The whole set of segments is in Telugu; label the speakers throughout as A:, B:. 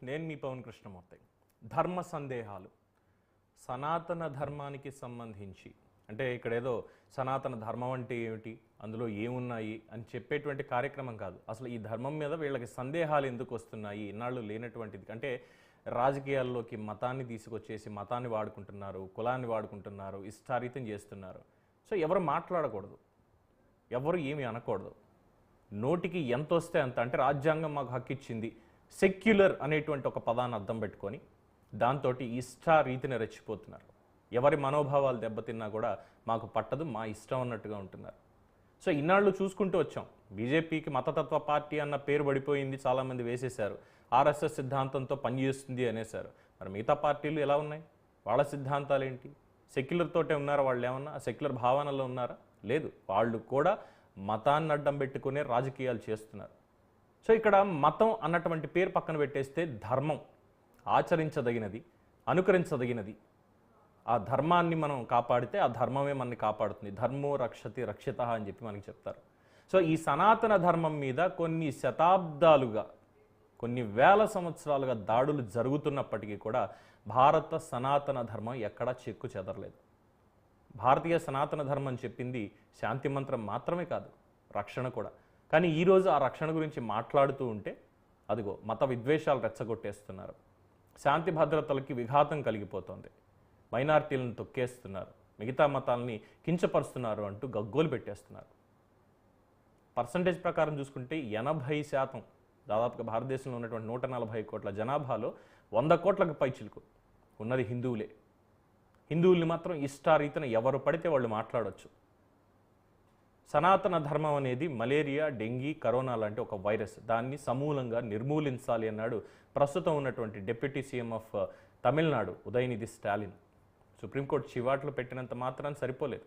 A: నేను మీ పవన్ కృష్ణమూర్తి. ధర్మ సందేహాలు సనాతన ధర్మానికి సంబంధించి అంటే ఇక్కడ ఏదో సనాతన ధర్మం అంటే ఏమిటి, అందులో ఏమున్నాయి అని చెప్పేటువంటి కార్యక్రమం కాదు. అసలు ఈ ధర్మం మీద వీళ్ళకి సందేహాలు ఎందుకు వస్తున్నాయి, ఇన్నాళ్ళు లేనటువంటిది. అంటే రాజకీయాల్లోకి మతాన్ని తీసుకొచ్చేసి మతాన్ని వాడుకుంటున్నారు, కులాన్ని వాడుకుంటున్నారు, ఇష్టారీతం చేస్తున్నారు. సో ఎవరు మాట్లాడకూడదు, ఎవరు ఏమి అనకూడదు. నోటికి ఎంత వస్తే అంత, అంటే రాజ్యాంగం మాకు హక్కు ఇచ్చింది, సెక్యులర్ అనేటువంటి ఒక పదాన్ని అర్థం పెట్టుకొని దాంతో ఇష్టారీతిని రెచ్చిపోతున్నారు. ఎవరి మనోభావాలు దెబ్బతిన్నా కూడా మాకు పట్టదు, మా ఇష్టం అన్నట్టుగా ఉంటున్నారు. సో ఇన్నాళ్ళు చూసుకుంటూ వచ్చాం. బీజేపీకి మతతత్వ పార్టీ అన్న పేరు పడిపోయింది, చాలామంది వేసేశారు. ఆర్ఎస్ఎస్ సిద్ధాంతంతో పనిచేస్తుంది అనేసారు. మరి మిగతా పార్టీలు ఎలా ఉన్నాయి, వాళ్ళ సిద్ధాంతాలు ఏంటి? సెక్యులర్ తోటే ఉన్నారా వాళ్ళు? ఏమన్నా సెక్యులర్ భావనలో ఉన్నారా? లేదు, వాళ్ళు కూడా మతాన్ని అడ్డం పెట్టుకునే రాజకీయాలు చేస్తున్నారు. సో ఇక్కడ మతం అన్నటువంటి పేరు పక్కన పెట్టేస్తే ధర్మం ఆచరించదగినది, అనుకరించదగినది. ఆ ధర్మాన్ని మనం కాపాడితే ఆ ధర్మమే మనని కాపాడుతుంది. ధర్మో రక్షతి రక్షిత అని చెప్పి మనకి చెప్తారు. సో ఈ సనాతన ధర్మం మీద కొన్ని శతాబ్దాలుగా, కొన్ని వేల సంవత్సరాలుగా దాడులు జరుగుతున్నప్పటికీ కూడా భారత సనాతన ధర్మం ఎక్కడా చెక్కు చెదరలేదు. భారతీయ సనాతన ధర్మం చెప్పింది శాంతి మంత్రం మాత్రమే కాదు, రక్షణ కూడా. కానీ ఈరోజు ఆ రక్షణ గురించి మాట్లాడుతూ ఉంటే అదిగో మత విద్వేషాలు రెచ్చగొట్టేస్తున్నారు, శాంతి భద్రతలకి విఘాతం కలిగిపోతుంది, మైనారిటీలను తొక్కేస్తున్నారు, మిగతా మతాలని కించపరుస్తున్నారు అంటూ గగ్గోలు పెట్టేస్తున్నారు. పర్సంటేజ్ ప్రకారం చూసుకుంటే 80% దాదాపుగా భారతదేశంలో ఉన్నటువంటి 140 కోట్ల జనాభాలో 100 కోట్లకు పైచిలుకు ఉన్నది హిందువులే. హిందువుల్ని మాత్రం ఇష్టారీతన ఎవరు పడితే వాళ్ళు మాట్లాడవచ్చు. సనాతన ధర్మం అనేది మలేరియా, డెంగీ, కరోనా లాంటి ఒక వైరస్. దాన్ని సమూలంగా నిర్మూలించాలి అన్నాడు ప్రస్తుతం ఉన్నటువంటి deputy CM of Tamil Nadu Udhayanidhi Stalin. Supreme court చివాట్లు పెట్టినంత మాత్రాన్ని సరిపోలేదు,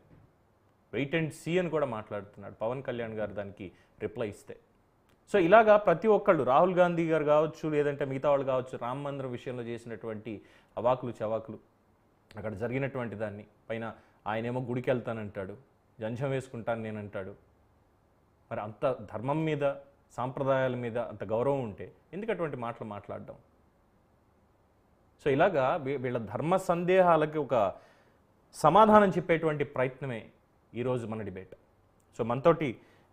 A: వెయిట్ అండ్ సీ అని కూడా మాట్లాడుతున్నాడు పవన్ కళ్యాణ్ గారు దానికి రిప్లై ఇస్తే. సో ఇలాగా ప్రతి ఒక్కళ్ళు, రాహుల్ గాంధీ గారు కావచ్చు, లేదంటే మిగతా వాళ్ళు కావచ్చు, రామ మందిరం విషయంలో చేసినటువంటి అవాకులు చవాకులు, అక్కడ జరిగినటువంటి దాన్ని పైన ఆయనేమో గుడికి వెళ్తానంటాడు, జంజం వేసుకుంటాను నేనంటాడు. మరి అంత ధర్మం మీద, సాంప్రదాయాల మీద అంత గౌరవం ఉంటే ఎందుకు అటువంటి మాటలు మాట్లాడడం? సో ఇలాగా వీళ్ళ ధర్మ సందేహాలకి ఒక సమాధానం చెప్పేటువంటి ప్రయత్నమే ఈరోజు మన డిబేట్. సో మనతోటి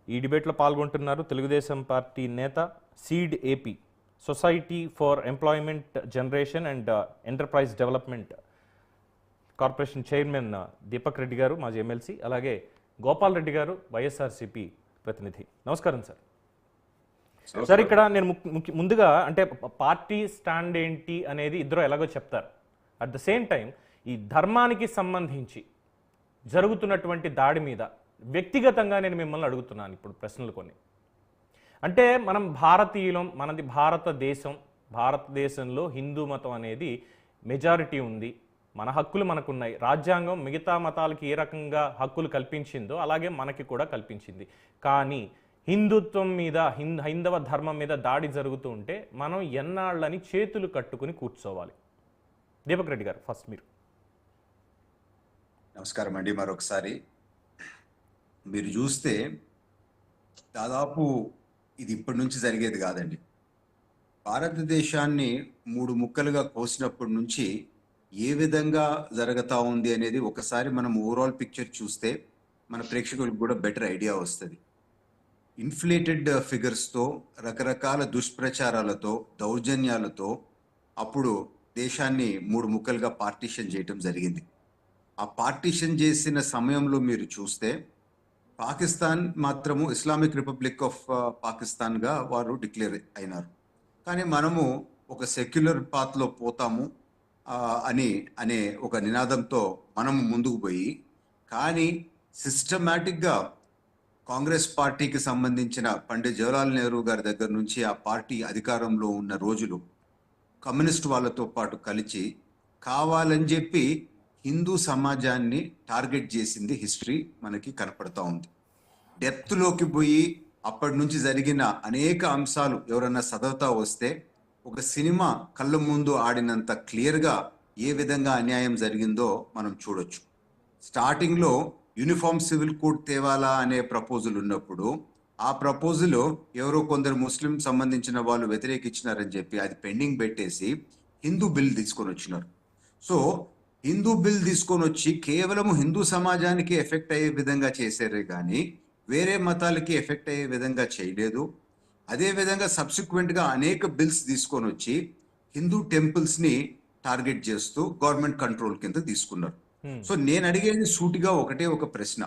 A: ఈ డిబేట్లో పాల్గొంటున్నారు తెలుగుదేశం పార్టీ నేత, seed AP, society for employment generation and enterprise development corporation chairman Deepak Reddy గారు, మాజీ ఎమ్మెల్సీ, అలాగే గోపాల్ రెడ్డి గారు, వైఎస్ఆర్సీపీ ప్రతినిధి. నమస్కారం సార్. సార్ ఇక్కడ నేను ముందుగా అంటే పార్టీ స్టాండ్ ఏంటి అనేది ఇద్దరు ఎలాగో చెప్తారు. అట్ ద సేమ్ టైం ఈ ధర్మానికి సంబంధించి జరుగుతున్నటువంటి దాడి మీద వ్యక్తిగతంగా నేను మిమ్మల్ని అడుగుతున్నాను ఇప్పుడు ప్రశ్నలు కొన్ని. అంటే మనం భారతీయులం, మనది భారతదేశం, భారతదేశంలో హిందూ మతం అనేది మెజారిటీ ఉంది, మన హక్కులు మనకున్నాయి, రాజ్యాంగం మిగతా మతాలకి ఏ రకంగా హక్కులు కల్పించిందో అలాగే మనకి కూడా కల్పించింది. కానీ హిందుత్వం మీద, హైందవ ధర్మం మీద దాడి జరుగుతూ ఉంటే మనం ఎన్నాళ్ళని చేతులు కట్టుకుని కూర్చోవాలి? దీపక్ రెడ్డి గారు ఫస్ట్ మీరు.
B: నమస్కారం అండి. మరొకసారి మీరు చూస్తే దాదాపు ఇది ఇప్పటి నుంచి జరిగేది కాదండి. భారతదేశాన్ని 3 ముక్కలుగా కోసినప్పటి నుంచి ఏ విధంగా జరుగుతూ ఉంది అనేది ఒకసారి మనం ఓవరాల్ పిక్చర్ చూస్తే మన ప్రేక్షకులకు కూడా బెటర్ ఐడియా వస్తుంది. ఇన్ఫ్లేటెడ్ ఫిగర్స్తో, రకరకాల దుష్ప్రచారాలతో, దౌర్జన్యాలతో అప్పుడు దేశాన్ని 3 ముక్కలుగా పార్టీషన్ చేయటం జరిగింది. ఆ పార్టీషన్ చేసిన సమయంలో మీరు చూస్తే పాకిస్తాన్ మాత్రము ఇస్లామిక్ రిపబ్లిక్ ఆఫ్ పాకిస్తాన్గా వారు డిక్లేర్ అయినారు. కానీ మనము ఒక సెక్యులర్ పాత్లో పోతాము అనే ఒక నినాదంతో మనము ముందుకు పోయి, కానీ సిస్టమేటిక్గా కాంగ్రెస్ పార్టీకి సంబంధించిన పండిత్ జవహర్లాల్ నెహ్రూ గారి దగ్గర నుంచి ఆ పార్టీ అధికారంలో ఉన్న రోజులు కమ్యూనిస్ట్ వాళ్ళతో పాటు కలిసి కావాలని చెప్పి హిందూ సమాజాన్ని టార్గెట్ చేసింది హిస్టరీ మనకి కనపడతా ఉంది. డెప్త్లోకి పోయి అప్పటి నుంచి జరిగిన అనేక అంశాలు ఎవరన్నా చదువుతా వస్తే ఒక సినిమా కళ్ళ ముందు ఆడినంత క్లియర్గా ఏ విధంగా అన్యాయం జరిగిందో మనం చూడొచ్చు. స్టార్టింగ్లో యూనిఫామ్ సివిల్ కోడ్ తేవాలా అనే ప్రపోజల్ ఉన్నప్పుడు ఆ ప్రపోజల్ ఎవరో కొందరు ముస్లిం సంబంధించిన వాళ్ళు వ్యతిరేకించినారని చెప్పి అది పెండింగ్ పెట్టేసి హిందూ బిల్ తీసుకొని వచ్చినారు. సో హిందూ బిల్ తీసుకొని వచ్చి కేవలం హిందూ సమాజానికి ఎఫెక్ట్ అయ్యే విధంగా చేశారే కానీ వేరే మతాలకి ఎఫెక్ట్ అయ్యే విధంగా చేయలేదు. అదే విధంగా సబ్సిక్వెంట్ గా అనేక బిల్స్ తీసుకొని వచ్చి హిందూ టెంపుల్స్ ని టార్గెట్ చేస్తూ గవర్నమెంట్ కంట్రోల్ కింద తీసుకున్నారు. సో నేను అడిగేది సూటిగా ఒకటే ఒక ప్రశ్న,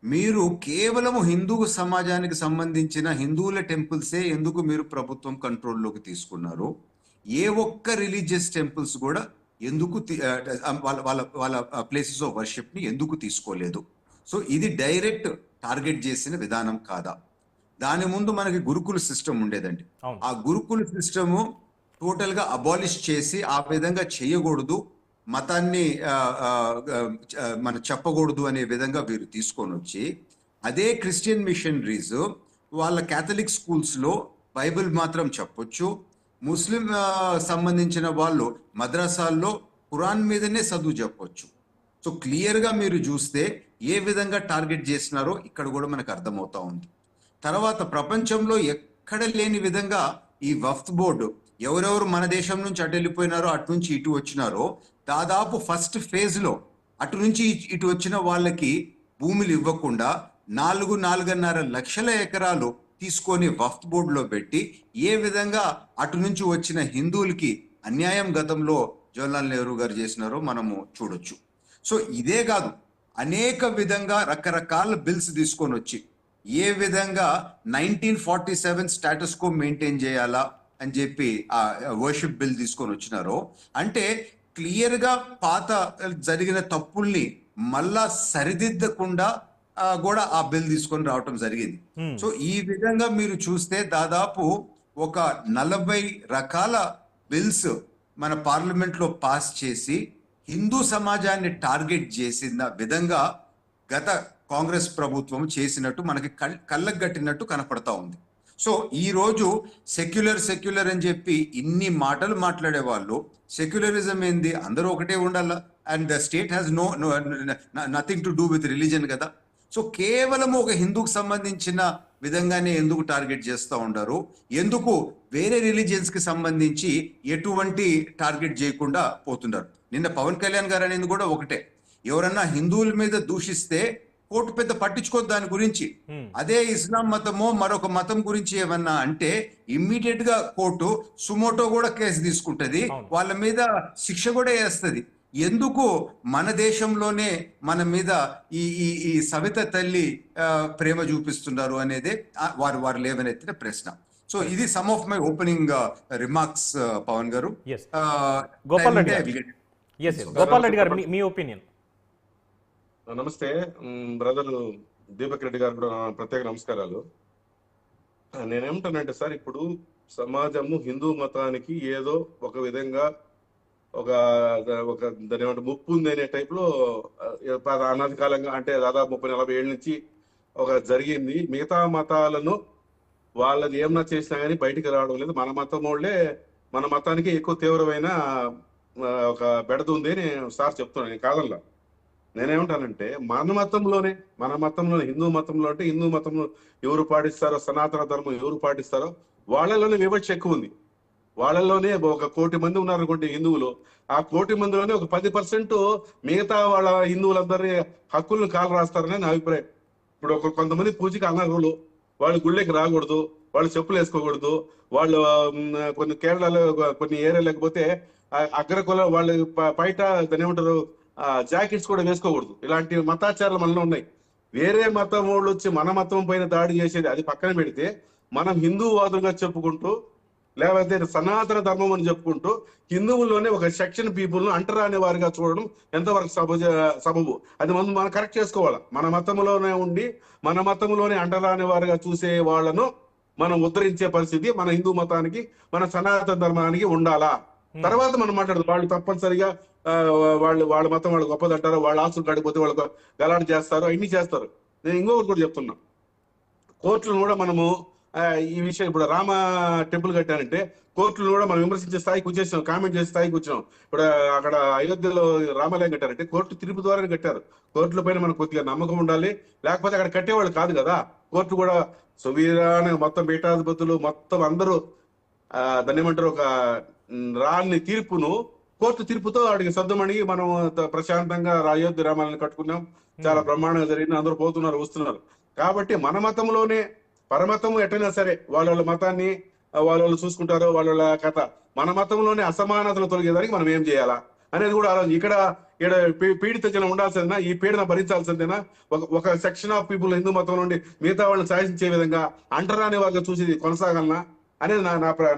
B: మీరు కేవలం హిందూ సమాజానికి సంబంధించిన హిందువుల టెంపుల్సే ఎందుకు మీరు ప్రభుత్వం కంట్రోల్లోకి తీసుకున్నారు? ఏ ఒక్క రిలీజియస్ టెంపుల్స్ కూడా ఎందుకు వాళ్ళ వాళ్ళ వాళ్ళ ప్లేసెస్ ఆఫ్ వర్షిప్ ని ఎందుకు తీసుకోలేదు? సో ఇది డైరెక్ట్ టార్గెట్ చేసిన విధానం కాదా? దాని ముందు మనకి గురుకుల సిస్టమ్ ఉండేదండి. ఆ గురుకుల సిస్టము టోటల్ గా అబాలిష్ చేసి ఆ విధంగా చేయకూడదు, మతాన్ని మనం చెప్పకూడదు అనే విధంగా వీరు తీసుకొని వచ్చి అదే క్రిస్టియన్ మిషనరీస్ వాళ్ళ కేథలిక్ స్కూల్స్ లో బైబిల్ మాత్రం చెప్పొచ్చు, ముస్లిం సంబంధించిన వాళ్ళు మద్రసాల్లో ఖురాన్ మీదనే చదువు చెప్పొచ్చు. సో క్లియర్ గా మీరు చూస్తే ఏ విధంగా టార్గెట్ చేసినారో ఇక్కడ కూడా మనకు అర్థమవుతా ఉంది. తర్వాత ప్రపంచంలో ఎక్కడ లేని విధంగా ఈ వఫ్త్ బోర్డు ఎవరెవరు మన దేశం నుంచి అటు వెళ్ళిపోయినారో అటు నుంచి ఇటు వచ్చినారో దాదాపు ఫస్ట్ ఫేజ్ లో అటు నుంచి ఇటు వచ్చిన వాళ్ళకి భూములు ఇవ్వకుండా 4.5 లక్షల ఎకరాలు తీసుకొని వఫ్త్ బోర్డులో పెట్టి ఏ విధంగా అటు నుంచి వచ్చిన హిందువులకి అన్యాయం గతంలో జవహర్లాల్ నెహ్రూ గారు చేసినారో మనము చూడొచ్చు. సో ఇదే కాదు, అనేక విధంగా రకరకాల బిల్స్ తీసుకొని వచ్చి ఏ విధంగా 1947 స్టేటస్ కో మెయింటైన్ చేయాలా అని చెప్పి ఆ వర్షిప్ బిల్ తీసుకొని వచ్చినారో, అంటే క్లియర్ గా పాత జరిగిన తప్పుల్ని మళ్ళా సరిదిద్దకుండా కూడా ఆ బిల్ తీసుకొని రావటం జరిగింది. సో ఈ విధంగా మీరు చూస్తే దాదాపు ఒక 40 రకాల బిల్స్ మన పార్లమెంట్ లో పాస్ చేసి హిందూ సమాజాన్ని టార్గెట్ చేసిన విధంగా గత కాంగ్రెస్ ప్రభుత్వం చేసినట్టు మనకి కళ్ళకు గట్టినట్టు కనపడతా ఉంది. సో ఈ రోజు సెక్యులర్ అని చెప్పి ఇన్ని మాటలు మాట్లాడే వాళ్ళు, సెక్యులరిజం ఏంది, అందరూ ఒకటే ఉండాల, and the state has nothing to do with religion కదా. సో కేవలం ఒక హిందూకి సంబంధించిన విధంగానే ఎందుకు టార్గెట్ చేస్తూ ఉంటారు? ఎందుకు వేరే రిలీజియన్స్ కి సంబంధించి ఎటువంటి టార్గెట్ చేయకుండా పోతున్నారు? నిన్న పవన్ కళ్యాణ్ గారు అనేది కూడా ఒకటే, ఎవరన్నా హిందువుల మీద దూషిస్తే కోర్టు పెద్ద పట్టించుకోదు దాని గురించి. అదే ఇస్లాం మతమో మరొక మతం గురించి ఏమన్నా అంటే ఇమ్మీడియట్ గా కోర్టు సుమోటో కూడా కేసు తీసుకుంటది, వాళ్ళ మీద శిక్ష కూడా వేస్తుంది. ఎందుకు మన దేశంలోనే మన మీద ఈ ఈ సవిత తల్లి ప్రేమ చూపిస్తున్నారు అనేది వారు లేవనెత్తిన ప్రశ్న. సో ఇది some of my opening remarks Pavan గారు.
A: గోపాల్ రెడ్డి గారు మీ ఒపీనియన్.
C: నమస్తే బ్రదర్ దీపక్ రెడ్డి గారు కూడా ప్రత్యేక నమస్కారాలు. నేనేమంటానంటే సార్, ఇప్పుడు సమాజము హిందూ మతానికి ఏదో ఒక విధంగా ఒక దాని ఏమంటే ముప్పు ఉంది అనే టైప్ లో అనాది కాలంగా, అంటే దాదాపు 30-40 ఏళ్ళ నుంచి ఒక జరిగింది. మిగతా మతాలను వాళ్ళని ఏమన్నా చేసినా కానీ బయటికి రావడం లేదు. మన మతం వాళ్ళే మన మతానికి ఎక్కువ తీవ్రమైన ఒక బెడద ఉంది అని సార్ చెప్తున్నాను. నేను కాదల్లా, నేనేమంటానంటే మన మతంలోనే హిందూ మతంలో, అంటే హిందూ మతంలో ఎవరు పాటిస్తారో, సనాతన ధర్మం ఎవరు పాటిస్తారో వాళ్ళలోనే వివక్ష ఎక్కువ ఉంది. వాళ్ళలోనే 1 కోటి మంది ఉన్నారనుకోండి హిందువులు, ఆ 1 కోటి మందిలోనే ఒక 10% మిగతా వాళ్ళ హిందువులందరి హక్కులను కాలు రాస్తారని నా అభిప్రాయం. ఇప్పుడు కొంతమంది పూజకి అనర్హులు, వాళ్ళు గుళ్ళకి రాకూడదు, వాళ్ళు చెప్పులు వేసుకోకూడదు, వాళ్ళు కొన్ని కేరళలో కొన్ని ఏరియా లేకపోతే అగ్రకుల వాళ్ళు బయట దాని ఏమంటారు జాకెట్స్ కూడా వేసుకోకూడదు. ఇలాంటి మతాచారాలు మనలో ఉన్నాయి. వేరే మతం వాళ్ళు వచ్చి మన మతం పైన దాడి చేసేది అది పక్కన పెడితే, మనం హిందూవాదులుగా చెప్పుకుంటూ లేకపోతే సనాతన ధర్మం అని చెప్పుకుంటూ హిందువుల్లోనే ఒక సెక్షన్ పీపుల్ ను అంటరాని వారిగా చూడడం ఎంతవరకు సబబు? అది మనం కరెక్ట్ చేసుకోవాలి. మన మతంలోనే ఉండి మన మతంలోనే అంటరాని వారిగా చూసే వాళ్ళను మనం ఉద్ధరించే పరిస్థితి మన హిందూ మతానికి, మన సనాతన ధర్మానికి ఉండాలా? తర్వాత మనం మాట్లాడదు వాళ్ళు తప్పనిసరిగా వాళ్ళ మతం వాళ్ళు గొప్పదంటారు, వాళ్ళ ఆస్తులు కడిపోతే వాళ్ళు గలాట చేస్తారు, అన్ని చేస్తారు. నేను ఇంకొకటి కూడా చెప్తున్నా, కోర్టులను కూడా మనము ఈ విషయం ఇప్పుడు రామ టెంపుల్ కట్టారంటే కోర్టులు కూడా మనం విమర్శించే స్థాయికి వచ్చేసాం, కామెంట్ చేసే స్థాయికి వచ్చినాం. ఇప్పుడు అక్కడ అయోధ్యలో రామాలయం కట్టారంటే కోర్టు తీర్పు ద్వారానే కట్టారు. కోర్టుల పైన మనకు కొద్దిగా నమ్మకం ఉండాలి, లేకపోతే అక్కడ కట్టేవాళ్ళు కాదు కదా. కోర్టు కూడా సువీరాన్ని మొత్తం పీఠాధిపతులు మొత్తం అందరూ దాన్ని ఏమంటారు, ఒక రాని తీర్పును కోర్టు తీర్పుతో వాడికి సర్దుమణిగి మనం ప్రశాంతంగా అయోధ్య రామాలను కట్టుకున్నాం. చాలా బ్రహ్మాండంగా జరిగింది, అందరూ పోతున్నారు వస్తున్నారు. కాబట్టి మన మతంలోనే పరమతం ఎట్టైనా సరే వాళ్ళ మతాన్ని వాళ్ళు చూసుకుంటారో వాళ్ళ కథ. మన మతంలోనే అసమానతలు తొలగేదానికి మనం ఏం చేయాలా అనేది కూడా ఆలోచన. ఇక్కడ పీడిత జనం ఉండాల్సిందేనా, ఈ పీడన భరించాల్సిందేనా? ఒక సెక్షన్ ఆఫ్ పీపుల్ హిందూ మతం నుండి మిగతా వాళ్ళని శాసించే విధంగా అంటరాని వాళ్ళని చూసి కొనసాగాలనా అనేది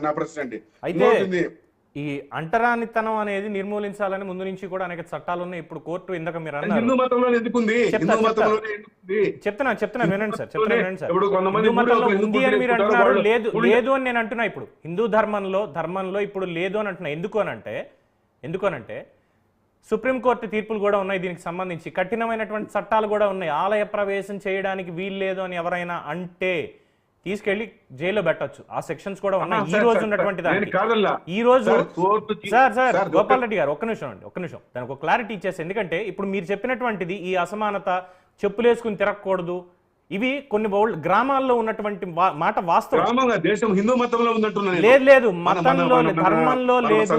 C: నా ప్రశ్న అండి.
A: అయితే ఈ అంటరానితనం అనేది నిర్మూలించాలని ముందు నుంచి కూడా అనేక చట్టాలు ఉన్నాయి. ఇప్పుడు కోర్టు ఇందాక మీరు అన్నారు
C: హిందూ మతంలో ఎందుకుంది, హిందూ మతంలోనే ఎందుకుంది
A: చెప్తున్నా వినండి సార్. హిందూ మతంలో ఉంది అని మీరు అంటున్నారు, లేదు అని నేను అంటున్నా. ఇప్పుడు హిందూ ధర్మంలో ఇప్పుడు లేదు అని అంటున్నా. ఎందుకు అనంటే సుప్రీంకోర్టు తీర్పులు కూడా ఉన్నాయి దీనికి సంబంధించి, కఠినమైనటువంటి చట్టాలు కూడా ఉన్నాయి. ఆలయ ప్రవేశం చేయడానికి వీలు లేదు అని ఎవరైనా అంటే తీసుకెళ్లి జైల్లో పెట్టొచ్చు. ఆ సెక్షన్స్ కూడా ఉన్నాయి ఈ రోజు ఉన్నటువంటి దానికి. ఈ రోజు సార్ గోపాల్ రెడ్డి గారు ఒక్క నిమిషం దానికి ఒక క్లారిటీ ఇచ్చేసి. ఎందుకంటే ఇప్పుడు మీరు చెప్పినటువంటిది ఈ అసమానత, చెప్పులేసుకుని తిరగకూడదు, ఇవి కొన్ని గ్రామాల్లో ఉన్నటువంటి మాట వాస్తవం.
C: దేశం హిందూ మతంలో ఉందంటున్నాను.
A: లేదు మతంలో, ధర్మంలో లేదు,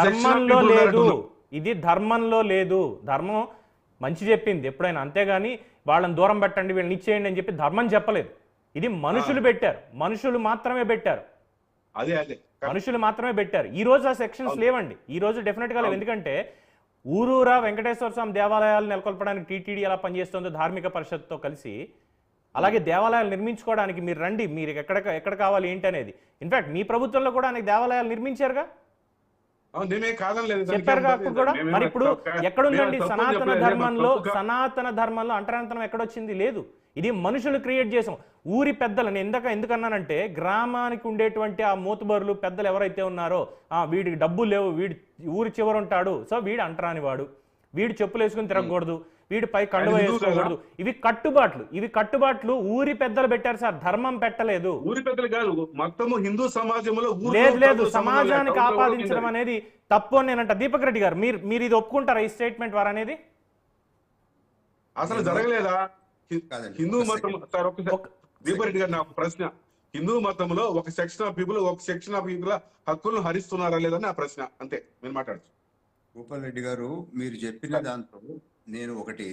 A: ధర్మంలో లేదు, ఇది ధర్మంలో లేదు. ధర్మం మంచి చెప్పింది ఎప్పుడైనా, అంతేగాని వాళ్ళని దూరం పెట్టండి వీళ్ళని ఇచ్చేయండి అని చెప్పి ధర్మం చెప్పలేదు. ఇది మనుషులు పెట్టారు, మనుషులు మాత్రమే పెట్టారు. ఈ రోజు ఆ సెక్షన్స్ లేవండి. ఈ రోజు డెఫినెట్ గా లేవు. ఎందుకంటే ఊరూరా వెంకటేశ్వర స్వామి దేవాలయాలు నెలకొల్పడానికి టీటీడీ ఎలా పనిచేస్తుందో ధార్మిక పరిషత్తో కలిసి, అలాగే దేవాలయాలు నిర్మించుకోవడానికి మీరు రండి, మీరు ఎక్కడ కావాలి ఏంటి అనేది. ఇన్ఫాక్ట్ మీ ప్రభుత్వంలో కూడా అనేక దేవాలయాలు నిర్మించారుగా, చెప్పారుగా అప్పుడు కూడా. మరి ఇప్పుడు ఎక్కడుందండి సనాతన ధర్మంలో అంటరానితనం ఎక్కడొచ్చింది? లేదు. ఇది మనుషులు క్రియేట్ చేసాం. ఊరి పెద్దలు, నేను ఎందుకన్నానంటే గ్రామానికి ఉండేటువంటి ఆ మూతబరులు పెద్దలు ఎవరైతే ఉన్నారో, వీడికి డబ్బులు లేవు, వీడి ఊరి చివరు ఉంటాడు, సో వీడు అంటరాని వాడు, వీడు చెప్పులు వేసుకుని తిరగకూడదు, వీడి పై కండువ వేసుకోకూడదు. ఇవి కట్టుబాట్లు ఊరి పెద్దలు పెట్టారు సార్, ధర్మం పెట్టలేదు.
C: ఊరి పెద్దలు కాదు, మొత్తము హిందూ సమాజంలో
A: లేదు సమాజానికి ఆపాదించడం అనేది తప్పు అని నేనంట. దీపక్ రెడ్డి గారు మీరు ఇది ఒప్పుకుంటారా ఈ స్టేట్మెంట్ వారు అనేది?
C: అసలు జరగలేదా హిందూ మతం? దీపక్ రెడ్డి గారు, నా ప్రశ్న, హిందూ మతంలో ఒక సెక్షన్ ఆఫ్ పీపుల్ హక్కులను హరిస్తున్నారా లేదని నా ప్రశ్న, అంతే. మీరు మాట్లాడచ్చు.
B: గోపాల్ రెడ్డి గారు, మీరు చెప్పిన దాంట్లో నేను ఒకటి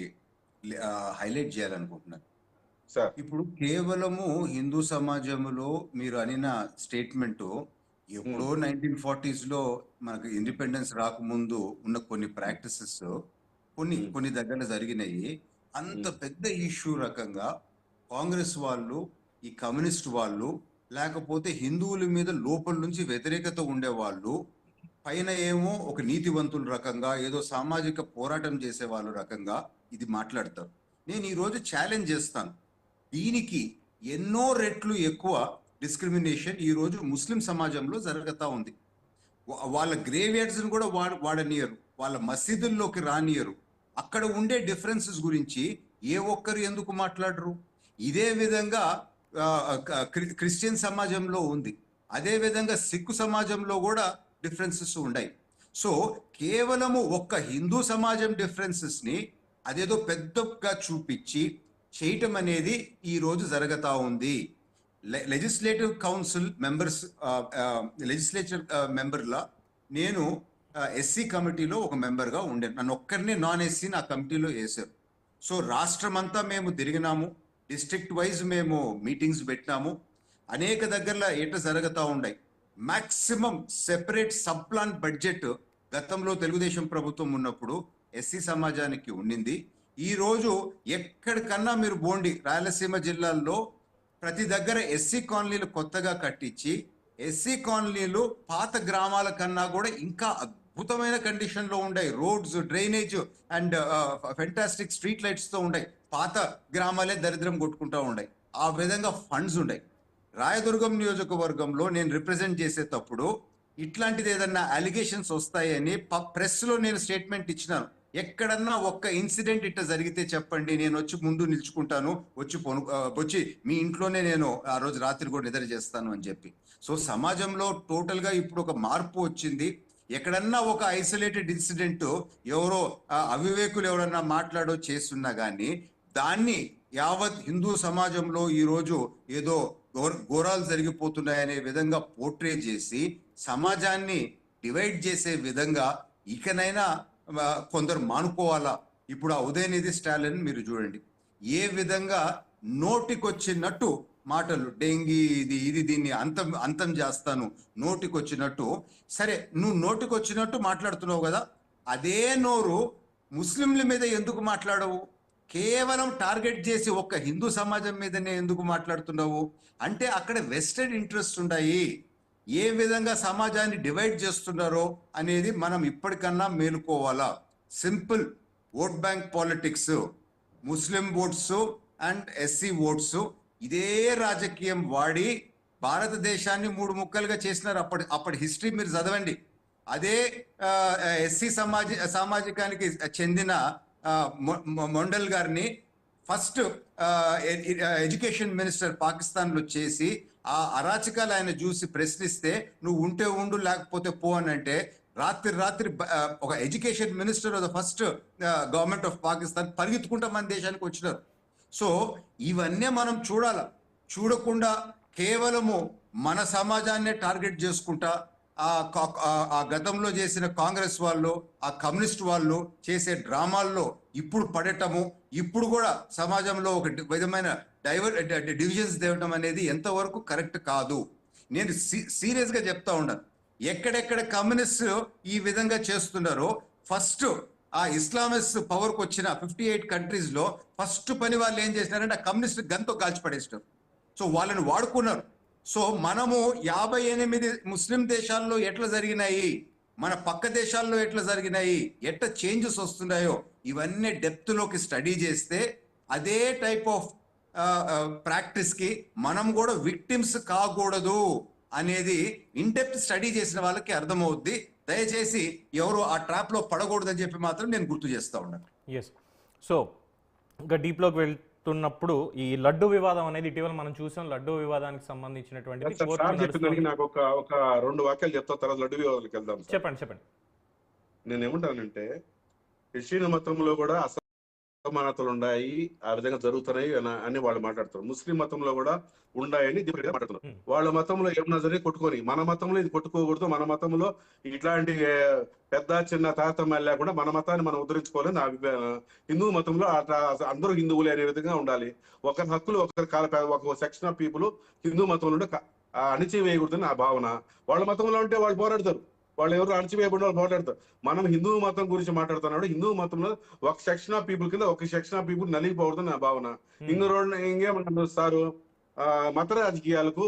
B: హైలైట్ చేయాలనుకుంటున్నాను
C: సార్.
B: ఇప్పుడు కేవలము హిందూ సమాజంలో మీరు అనిన స్టేట్మెంట్ ఎప్పుడో 1940s లో మనకు ఇండిపెండెన్స్ రాకముందు ఉన్న కొన్ని ప్రాక్టీసెస్ కొన్ని దగ్గర జరిగినాయి. అంత పెద్ద ఇష్యూ రకంగా కాంగ్రెస్ వాళ్ళు, ఈ కమ్యూనిస్ట్ వాళ్ళు, లేకపోతే హిందువుల మీద లోపల నుంచి వ్యతిరేకత ఉండేవాళ్ళు, పైన ఏమో ఒక నీతివంతుల రకంగా, ఏదో సామాజిక పోరాటం చేసే వాళ్ళ రకంగా ఇది మాట్లాడతారు. నేను ఈరోజు ఛాలెంజ్ చేస్తాను, దీనికి ఎన్నో రెట్లు ఎక్కువ డిస్క్రిమినేషన్ ఈరోజు ముస్లిం సమాజంలో జరుగుతూ ఉంది. వాళ్ళ గ్రేవ్యార్డ్స్ని కూడా వాడనియరు, వాళ్ళ మసీదుల్లోకి రానియరు. అక్కడ ఉండే డిఫరెన్సెస్ గురించి ఏ ఒక్కరు ఎందుకు మాట్లాడరు? ఇదే విధంగా క్రిస్టియన్ సమాజంలో ఉంది, అదే విధంగా సిక్కు సమాజంలో కూడా డిఫరెన్సెస్ ఉన్నాయి. సో కేవలము ఒక్క హిందూ సమాజం డిఫరెన్సెస్ ని అదేదో పెద్దగా చూపించి చేయటం అనేది ఈ రోజు జరుగుతూ ఉంది. లెజిస్లేటివ్ కౌన్సిల్ లెజిస్లేచర్ మెంబర్లా నేను ఎస్సీ కమిటీలో ఒక మెంబర్గా ఉండే, నన్ను ఒక్కరిని నాన్ ఎస్సీ నా కమిటీలో వేశారు. సో రాష్ట్రం అంతా మేము తిరిగినాము, డిస్ట్రిక్ట్ వైజ్ మేము మీటింగ్స్ పెట్టినాము, అనేక దగ్గరలో ఏట జరుగుతూ ఉన్నాయి. Maximum separate sub plan budget గతంలో తెలుగుదేశం ప్రభుత్వం ఉన్నప్పుడు ఎస్సీ సమాజానికి ఉండింది. ఈ రోజు ఎక్కడికన్నా మీరు పోండి, రాయలసీమ జిల్లాల్లో ప్రతి దగ్గర ఎస్సీ కాలనీలు కొత్తగా కట్టించి, ఎస్సీ కాలనీలు పాత గ్రామాల కన్నా కూడా ఇంకా అద్భుతమైన కండిషన్ లో ఉన్నాయి. Roads, drainage and fantastic street lights తో ఉన్నాయి. పాత గ్రామాలే దరిద్రం కొట్టుకుంటా ఉన్నాయి. ఆ విధంగా ఫండ్స్ ఉన్నాయి. రాయదుర్గం నియోజకవర్గంలో నేను రిప్రజెంట్ చేసేటప్పుడు ఇట్లాంటిది ఏదన్నా అలిగేషన్స్ వస్తాయని ప్రెస్ లో నేను స్టేట్మెంట్ ఇచ్చినాను. ఎక్కడన్నా ఒక్క ఇన్సిడెంట్ ఇట్లా జరిగితే చెప్పండి, నేను వచ్చి ముందు నిల్చుకుంటాను, వచ్చి మీ ఇంట్లోనే నేను ఆ రోజు రాత్రి కూడా నిద్ర చేస్తాను అని చెప్పి. సో సమాజంలో టోటల్ గా ఇప్పుడు ఒక మార్పు వచ్చింది. ఎక్కడన్నా ఒక ఐసోలేటెడ్ ఇన్సిడెంట్ ఎవరో అవివేకులు ఎవరన్నా మాట్లాడో చేస్తున్నా కానీ దాన్ని యావత్ హిందూ సమాజంలో ఈరోజు ఏదో ఘోరాలు జరిగిపోతున్నాయనే విధంగా పోర్ట్రే చేసి సమాజాన్ని డివైడ్ చేసే విధంగా ఇకనైనా కొందరు మానుకోవాలా. ఇప్పుడు ఆ ఉదయనిధి స్టాలిన్ మీరు చూడండి, ఏ విధంగా నోటికొచ్చినట్టు మాటలు, డెంగీ ఇది దీన్ని అంతం చేస్తాను నోటికొచ్చినట్టు. సరే, నువ్వు నోటికొచ్చినట్టు మాట్లాడుతున్నావు కదా, అదే నోరు ముస్లింల మీద ఎందుకు మాట్లాడవు? కేవలం టార్గెట్ చేసి ఒక్క హిందూ సమాజం మీదనే ఎందుకు మాట్లాడుతున్నావు? అంటే అక్కడ వెస్టెడ్ ఇంట్రెస్ట్ ఉన్నాయి. ఏ విధంగా సమాజాన్ని డివైడ్ చేస్తున్నారో అనేది మనం ఇప్పటికన్నా మేలుకోవాలా. Simple vote bank politics, Muslim votes and SC votes, ఇదే రాజకీయం వాడి భారతదేశాన్ని 3 ముక్కలుగా చేసినారు. అప్పటి హిస్టరీ మీరు చదవండి. అదే ఎస్సీ సామాజికానికి చెందిన మొండల్ గారిని ఫస్ట్ ఎడ్యుకేషన్ మినిస్టర్ పాకిస్తాన్లో చేసి ఆ అరాచకాలు ఆయన చూసి ప్రశ్నిస్తే నువ్వు ఉంటే ఉండు లేకపోతే పో అని అంటే రాత్రి ఒక education minister of the first government of Pakistan పరిగెత్తుకుంటా మన దేశానికి వచ్చినారు. సో ఇవన్నీ మనం చూడకుండా కేవలము మన సమాజాన్నే టార్గెట్ చేసుకుంటా ఆ గతంలో చేసిన కాంగ్రెస్ వాళ్ళు, ఆ కమ్యూనిస్ట్ వాళ్ళు చేసే డ్రామాల్లో ఇప్పుడు పడటము, ఇప్పుడు కూడా సమాజంలో ఒక విధమైన డివిజన్స్ తేవటం అనేది ఎంతవరకు కరెక్ట్ కాదు. నేను సీరియస్ గా చెప్తా ఉన్నాను. ఎక్కడెక్కడ కమ్యూనిస్ట్ ఈ విధంగా చేస్తున్నారో, ఫస్ట్ ఆ ఇస్లామిస్ట్ పవర్కి వచ్చిన 58 కంట్రీస్ లో ఫస్ట్ పని వాళ్ళు ఏం చేసినారంటే ఆ కమ్యూనిస్ట్ గన్తో కాల్చిపడేస్తారు. సో వాళ్ళని వాడుకున్నారు. సో మనము 58 ముస్లిం దేశాల్లో ఎట్లా జరిగినాయి, మన పక్క దేశాల్లో ఎట్లా జరిగినాయి, ఎట్లా చేంజెస్ వస్తున్నాయో ఇవన్నీ డెప్త్ లోకి స్టడీ చేస్తే అదే టైప్ ఆఫ్ ప్రాక్టీస్ కి మనం కూడా విక్టిమ్స్ కాకూడదు అనేది ఇన్ డెప్త్ స్టడీ చేసిన వాళ్ళకి అర్థమవుద్ది. దయచేసి ఎవరు ఆ ట్రాప్ లో పడకూడదని చెప్పి మాత్రం నేను గుర్తు చేస్తా ఉన్నాను.
A: ఎస్. సో ఇంకా డీప్లోకి వెళ్తున్నప్పుడు ఈ లడ్డు వివాదం అనేది ఇటీవల మనం చూసాం. లడ్డు వివాదానికి సంబంధించినటువంటి
C: నాకు ఒక 2 వాక్యాలు చెప్తా, తర్వాత లడ్డు వివాదానికి వెళ్దాం.
A: చెప్పండి.
C: నేను ఏమంటానంటే, క్రిస్టియన్ మతంలో కూడా అసమానతలు ఉన్నాయి, ఆ విధంగా జరుగుతున్నాయి అని వాళ్ళు మాట్లాడతారు. ముస్లిం మతంలో కూడా ఉన్నాయని మాట్లాడుతున్నారు. వాళ్ళ మతంలో ఏమన్నా జరిగి కొట్టుకొని, మన మతంలో ఇది కొట్టుకోకూడదు, మన మతంలో ఇట్లాంటి పెద్ద చిన్న తారతమ్యాలు లేకుండా మన మతాన్ని మనం ఉద్ధరించుకోవాలని నా అభిప్రాయం. హిందూ మతంలో అందరూ హిందువులే అనే విధంగా ఉండాలి. ఒకరి హక్కులు ఒక సెక్షన్ ఆఫ్ పీపుల్ హిందూ మతంలో అణిచివేయకూడదని నా భావన. వాళ్ళ మతంలో ఉంటే వాళ్ళు పోరాడతారు, వాళ్ళు ఎవరు అణచివేయబడిన వాళ్ళు మాట్లాడతారు. మనం హిందూ మతం గురించి మాట్లాడుతున్నాడు. హిందూ మతంలో ఒక సెక్షన్ ఆఫ్ పీపుల్ కింద ఒక సెక్షన్ ఆఫ్ పీపుల్ నలిగిపోవడం నా భావన. ఇంకేమన్నారు సారు, మత రాజకీయాలకు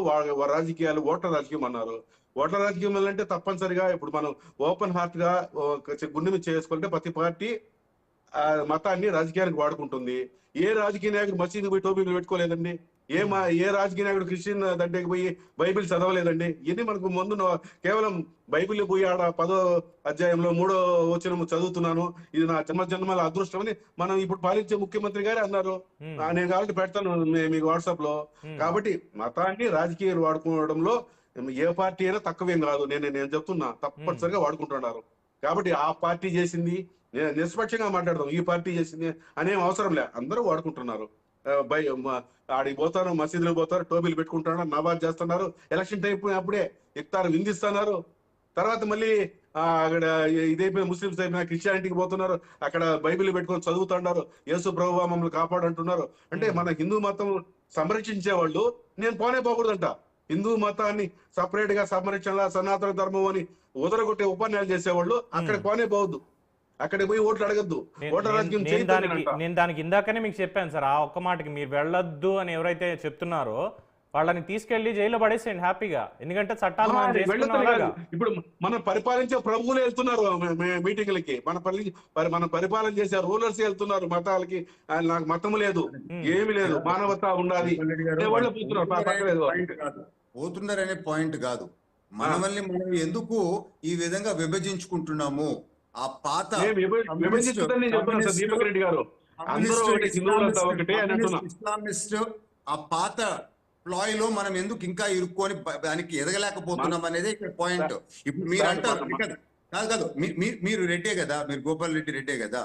C: రాజకీయాలు ఓట్ల రాజకీయం అన్నారు. ఓట్ల రాజకీయం అంటే తప్పనిసరిగా ఇప్పుడు మనం ఓపెన్ హార్ట్ గా గుండె మీద చేసుకుంటే ప్రతి పార్టీ మతాన్ని రాజకీయానికి వాడుకుంటుంది. ఏ రాజకీయ నాయకుడు మసీదు పోయి టోపీలు పెట్టుకోలేదండి. ఏ రాజకీయ నాయకుడు క్రిస్టియన్ దగ్గరికి పోయి బైబిల్ చదవలేదండి. ఇవన్నీ మనకు ముందు కేవలం బైబిల్ పోయి ఆడ 10వ అధ్యాయంలో 3వ వచనం చదువుతున్నాను, ఇది నా జన్మల అదృష్టం అని మనం ఇప్పుడు పాలించే ముఖ్యమంత్రి గారే అన్నారు. నేను కాబట్టి పెడతాను మీకు వాట్సాప్ లో. కాబట్టి మతాన్ని రాజకీయాలు వాడుకోవడంలో ఏ పార్టీ అయినా తక్కువేం కాదు. నేను చెప్తున్నా, తప్పనిసరిగా వాడుకుంటున్నారు. కాబట్టి ఆ పార్టీ చేసింది నిష్పక్షంగా మాట్లాడదాం, ఈ పార్టీ చేసింది అనేం అవసరం లే, అందరూ వాడుకుంటున్నారు. ఆడికి పోతారు, మసీదులకు పోతారు, టోపీలు పెట్టుకుంటున్నారు, నమాజ్ చేస్తున్నారు. ఎలక్షన్ టైం అప్పుడే ఇస్తారు, విందిస్తున్నారు. తర్వాత మళ్ళీ అక్కడ ఇదైపోయిన ముస్లింస్ అయిపోయిన క్రిస్టియానిటీకి పోతున్నారు, అక్కడ బైబిల్ పెట్టుకొని చదువుతున్నారు, యేసు ప్రభువా మమ్మల్ని కాపాడంటున్నారు. అంటే మన హిందూ మతం సంరక్షించే వాళ్ళు నేను పోకూడదంట. హిందూ మతాన్ని సపరేట్ గా సంరక్షణ సనాతన ధర్మం అని ఉదరగొట్టే ఉపన్యాసాలు చేసేవాళ్ళు అక్కడ పోవద్దు, అక్కడికి పోయి ఓట్లు అడగద్దు. ఓట్ల రాజకీయం
A: నేను దానికి ఇందాకనే మీకు చెప్పాను సార్, ఆ ఒక్క మాటకి మీరు వెళ్ళొద్దు అని ఎవరైతే చెప్తున్నారో వాళ్ళని తీసుకెళ్లి జైల్లో పడేసేయండి హ్యాపీగా. ఎందుకంటే చట్టాలు
C: ఇప్పుడు మనం పరిపాలించే ప్రభువులు వెళ్తున్నారు మీటింగ్లకి, మన పరిపాలన చేసే రూలర్స్ వెళ్తున్నారు మతాలకి. నాకు మతం లేదు, ఏమి లేదు, మానవత ఉండాలి
B: పోతున్నారనే పాయింట్ కాదు. మనల్ని మనం ఎందుకు ఈ విధంగా విభజించుకుంటున్నాము? ఆ పాత ఇస్లామిస్ట్ ఆ పాత ప్లాయ్ లో మనం ఎందుకు ఇంకా ఇరుక్కొని దానికి ఎదగలేకపోతున్నాం అనేది ఇక్కడ పాయింట్. ఇప్పుడు మీరు అంటారు కాదు, మీరు రెడ్డే కదా, మీరు గోపాల్ రెడ్డి రెడ్డే కదా,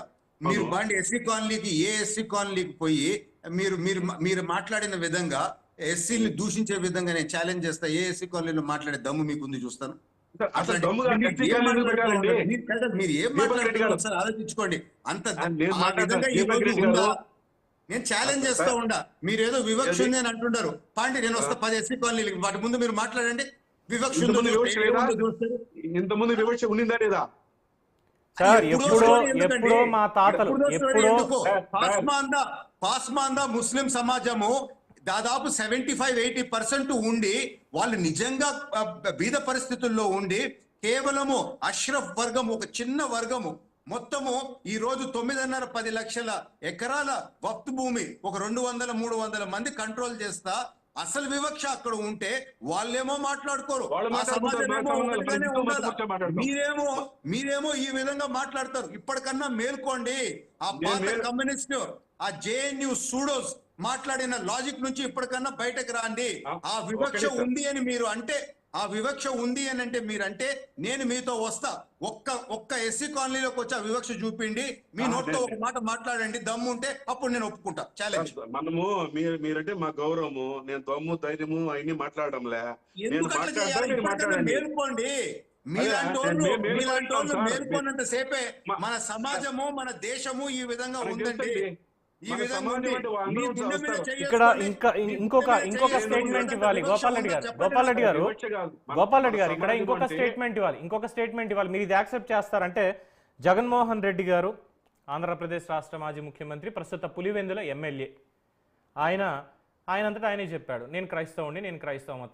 B: మీరు బాండి ఎస్సీ కాలనీకి ఎస్సీ కాలనీకి పోయి మీరు మీరు మీరు మాట్లాడిన విధంగా ఎస్సీని దూషించే విధంగా నేను ఛాలెంజ్ చేస్తా. ఎస్సీ కాలనీలో మాట్లాడే దమ్ము మీకు ఉంది చూస్తాను.
C: అసలు దమ్ముగా ఎస్సీ కాలనీ పెట్టాలండి.
B: మీరు ఏం మాట్లాడుతున్నారు ఒకసారి ఆలోచించుకోండి. అంత ఆ విధంగా ఈ రోజు ఉందా? నేను ఛాలెంజ్ చేస్తా ఉండా. మీరు ఏదో వివక్ష ఉంది అని అంటున్నారు. పాండి నేను వస్తా 10 ఎస్సీ కాలనీలకి, వాటి ముందు మీరు మాట్లాడండి. వివక్ష
C: ఇంతకుముందు వివక్ష ఉండిందా లేదా?
A: సార్ ఎప్పుడో మా తాతలు
B: పాస్మాందా ముస్లిం సమాజము దాదాపు 75-80% ఉండి వాళ్ళు నిజంగా బీద పరిస్థితుల్లో ఉండి కేవలము అష్రఫ్ వర్గం, ఒక చిన్న వర్గము మొత్తము ఈ రోజు 9.5-10 లక్షల ఎకరాల వక్త్ భూమి ఒక 200-300 మంది కంట్రోల్ చేస్తా అసలు వివక్ష అక్కడ ఉంటే వాళ్ళేమో మాట్లాడుకోరు, మీరేమో ఈ విధంగా మాట్లాడతారు. ఇప్పటికన్నా మేల్కోండి. ఆ పాత కమ్యూనిస్ట్ ఆ జేఎన్యు సూడోస్ మాట్లాడిన లాజిక్ నుంచి ఇప్పటికన్నా బయటకు రాండి. ఆ వివక్ష ఉంది అని మీరు అంటే, ఆ వివక్ష ఉంది అని అంటే మీరంటే నేను మీతో వస్తా. ఒక్క ఎస్సీ కాలనీలోకి వచ్చి ఆ వివక్ష చూపిండి, మీ నోట్తో ఒక మాట మాట్లాడండి, దమ్ము ఉంటే అప్పుడు నేను ఒప్పుకుంటా. ఛాలెంజ్.
C: మనము మీరంటే మా గౌరవము, నేను దమ్ము ధైర్యము అవన్నీ మాట్లాడడంలే.
B: మేల్కోండి. మీలాంటి మేల్కోనంత సేపే మన సమాజము మన దేశము ఈ విధంగా ఉందండి.
A: ఇక్కడ ఇంకొక స్టేట్మెంట్ ఇవ్వాలి గోపాల్ రెడ్డి గారు. ఇక్కడ ఇంకొక స్టేట్మెంట్ ఇవ్వాలి. మీరు ఇది యాక్సెప్ట్ చేస్తారంటే, జగన్మోహన్ రెడ్డి గారు ఆంధ్రప్రదేశ్ రాష్ట్ర మాజీ ముఖ్యమంత్రి, ప్రస్తుత పులివెందుల ఎమ్మెల్యే, ఆయనంతటా ఆయనే చెప్పాడు, నేను క్రైస్తవుని, నేను క్రైస్తవ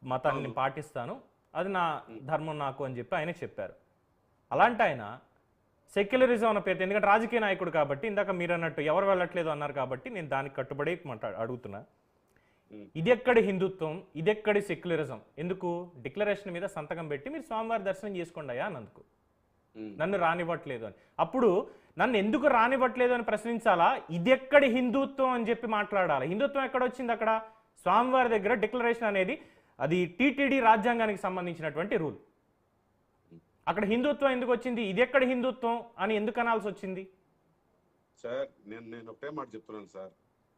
A: మతాన్ని పాటిస్తాను, అది నా ధర్మం నాకు అని చెప్పి ఆయనే చెప్పారు. అలాంటి ఆయన సెక్యులరిజం అన్న పేరు, ఎందుకంటే రాజకీయ నాయకుడు కాబట్టి, ఇందాక మీరు అన్నట్టు ఎవరు వెళ్ళట్లేదు అన్నారు కాబట్టి నేను దానికి కట్టుబడి అడుగుతున్నా, ఇదెక్కడి హిందుత్వం, ఇదెక్కడి సెక్యులరిజం? ఎందుకు డిక్లరేషన్ మీద సంతకం పెట్టి మీరు స్వామివారి దర్శనం చేసుకోండి అయ్యా అన్నందుకు, నన్ను రానివ్వట్లేదు అని. అప్పుడు నన్ను ఎందుకు రానివ్వట్లేదు అని ప్రశ్నించాలా? ఇదెక్కడి హిందుత్వం అని చెప్పి మాట్లాడాలి. హిందుత్వం ఎక్కడ వచ్చింది? అక్కడ స్వామివారి దగ్గర డిక్లరేషన్ అనేది అది టీటీడీ రాజ్యాంగానికి సంబంధించినటువంటి రూల్. అక్కడ హిందుత్వం ఎందుకు వచ్చింది? ఇది ఎక్కడ హిందుత్వం అని ఎందుకు అనాల్సి వచ్చింది?
C: సార్ నేను ఒకటే మాట చెప్తున్నాను సార్.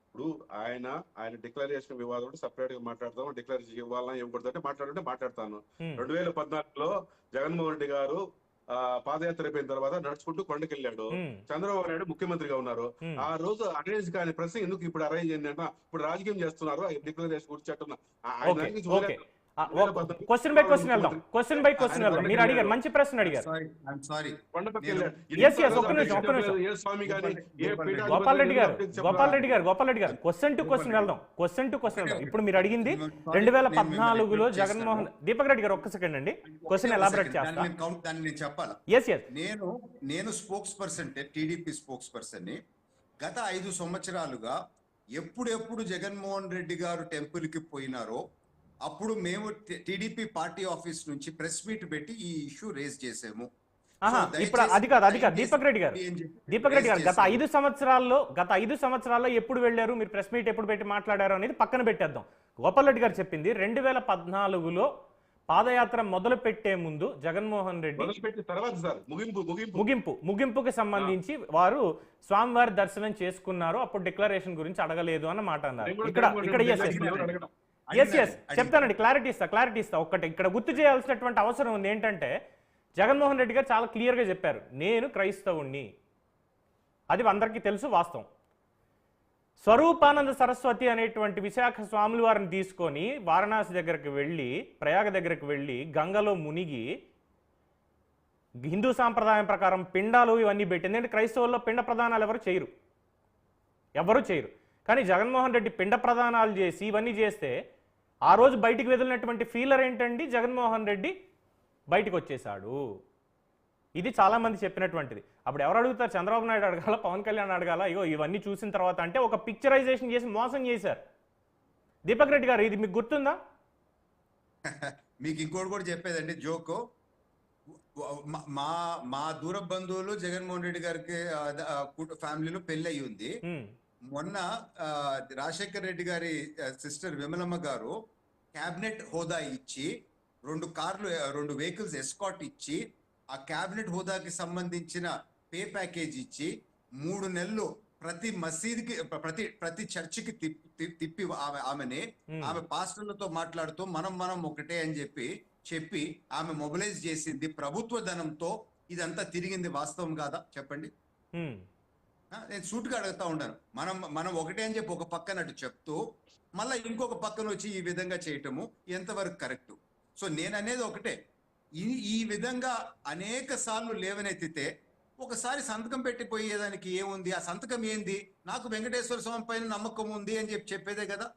C: ఇప్పుడు ఆయన డిక్లరేషన్ వివాదం సపరేట్ గా మాట్లాడతాము, డిక్లరేషన్ ఇవ్వాలన్నా ఇవ్వకూడదంటే మాట్లాడతాను. 2014లో జగన్మోహన్ రెడ్డి గారు పాదయాత్ర అయిపోయిన తర్వాత నడుచుకుంటూ కొండకెళ్ళాడు. చంద్రబాబు నాయుడు ముఖ్యమంత్రిగా ఉన్నారు. ఆ రోజు అరేంజ్ కాని ప్రశ్న ఎందుకు ఇప్పుడు అరేంజ్ అయిందంటే ఇప్పుడు రాజకీయం చేస్తున్నారు. డిక్లరేషన్ గురించి అంటున్నా.
A: క్వశ్చన్ బై క్వశ్చన్ వెళ్దాం. మీరు అడిగారు, మంచి ప్రశ్న అడిగారు. గోపాల్ రెడ్డి గారు క్వశ్చన్ టు క్వశ్చన్ వెళ్దాం. ఇప్పుడు మీరు అడిగింది 2014లో జగన్మోహన్. దీపక్ రెడ్డి గారు ఒక్క సెకండ్ అండి, క్వశ్చన్ ఎలాబరేట్ చేస్తాను.
B: నేను spokes person, TDP spokes person ని గత 5 సంవత్సరాలుగా ఎప్పుడెప్పుడు జగన్మోహన్ రెడ్డి గారు టెంపుల్ కి పోయినారో అప్పుడు మేము టీడీపీ పార్టీ ఆఫీస్ నుంచి ప్రెస్ మీట్ పెట్టి ఈ ఇష్యూ రేజ్ చేసాము.
A: ఇప్పుడు అది కాదు దీపక్ రెడ్డి గారు గత 5 సంవత్సరాల్లో ఎప్పుడు వెళ్ళారు, మీరు ప్రెస్ మీట్ ఎప్పుడు పెట్టి మాట్లాడారు అనేది పక్కన పెట్టేద్దాం. గోపాల్ రెడ్డి గారు చెప్పింది 2014లో పాదయాత్ర మొదలు పెట్టే ముందు జగన్మోహన్ రెడ్డి ముగింపుకి సంబంధించి వారు స్వామివారి దర్శనం చేసుకున్నారు, అప్పుడు డిక్లరేషన్ గురించి అడగలేదు అన్న మాట అన్నారు. ఇక్కడ చెప్తానండి, క్లారిటీ ఇస్తా. ఒక్కటి ఇక్కడ గుర్తు చేయాల్సినటువంటి అవసరం ఉంది. ఏంటంటే జగన్మోహన్ రెడ్డి గారు చాలా క్లియర్గా చెప్పారు, నేను క్రైస్తవుణ్ణి. అది అందరికీ తెలుసు, వాస్తవం. స్వరూపానంద సరస్వతి అనేటువంటి విశాఖ స్వాముల వారిని తీసుకొని వారణాసి దగ్గరకు వెళ్ళి, ప్రయాగ దగ్గరకు వెళ్ళి గంగలో మునిగి హిందూ సాంప్రదాయం ప్రకారం పిండాలు ఇవన్నీ పెట్టింది. ఎందుకంటే క్రైస్తవుల్లో పిండ ప్రదానాలు ఎవరు చేయరు. కానీ జగన్మోహన్ రెడ్డి పిండ ప్రదానాలు చేసి ఇవన్నీ చేస్తే ఆ రోజు బయటికి వదిలినటువంటి ఫీలర్ ఏంటండి? జగన్మోహన్ రెడ్డి బయటకు వచ్చేసాడు. ఇది చాలా మంది చెప్పినటువంటిది. అప్పుడు ఎవరు అడుగుతారు? చంద్రబాబు నాయుడు అడగాల, పవన్ కళ్యాణ్ అడగాల? ఇగో ఇవన్నీ చూసిన తర్వాత అంటే ఒక పిక్చరైజేషన్ చేసి మోసం చేశారు. దీపక్ రెడ్డి గారు, ఇది మీకు గుర్తుందా?
B: మీకు ఇంకోటి కూడా చెప్పేదండి జోకు. మా దూర బంధువులు జగన్మోహన్ రెడ్డి గారికి ఫ్యామిలీలో పెళ్లి అయ్యి ఉంది. మొన్న రాజశేఖర్ రెడ్డి గారి సిస్టర్ విమలమ్మ గారు క్యాబినెట్ హోదా ఇచ్చి 2 వెహికల్స్ ఎస్కాట్ ఇచ్చి ఆ క్యాబినెట్ హోదాకి సంబంధించిన పే ప్యాకేజ్ ఇచ్చి 3 నెలలు ప్రతి మసీదుకి ప్రతి చర్చికి తిప్పి ఆమెని ఆమె పాస్టర్లతో మాట్లాడుతూ మనం ఒకటే అని చెప్పి ఆమె మొబిలైజ్ చేసింది ప్రభుత్వ ధనంతో. ఇదంతా తిరిగింది వాస్తవం కాదా చెప్పండి? నేను సూటుగా అడుగుతా ఉంటాను. మనం ఒకటే అని చెప్పి ఒక పక్కన అటు చెప్తూ మళ్ళీ ఇంకొక పక్కన వచ్చి ఈ విధంగా చేయటము ఎంతవరకు కరెక్ట్? సో నేను అనేది ఒకటే, ఈ విధంగా అనేక సార్లు లేవనెత్తితే ఒకసారి సంతకం పెట్టిపోయేదానికి ఏముంది? ఆ సంతకం ఏంది? నాకు వెంకటేశ్వర స్వామి పైన నమ్మకం ఉంది అని చెప్పేదే కదా.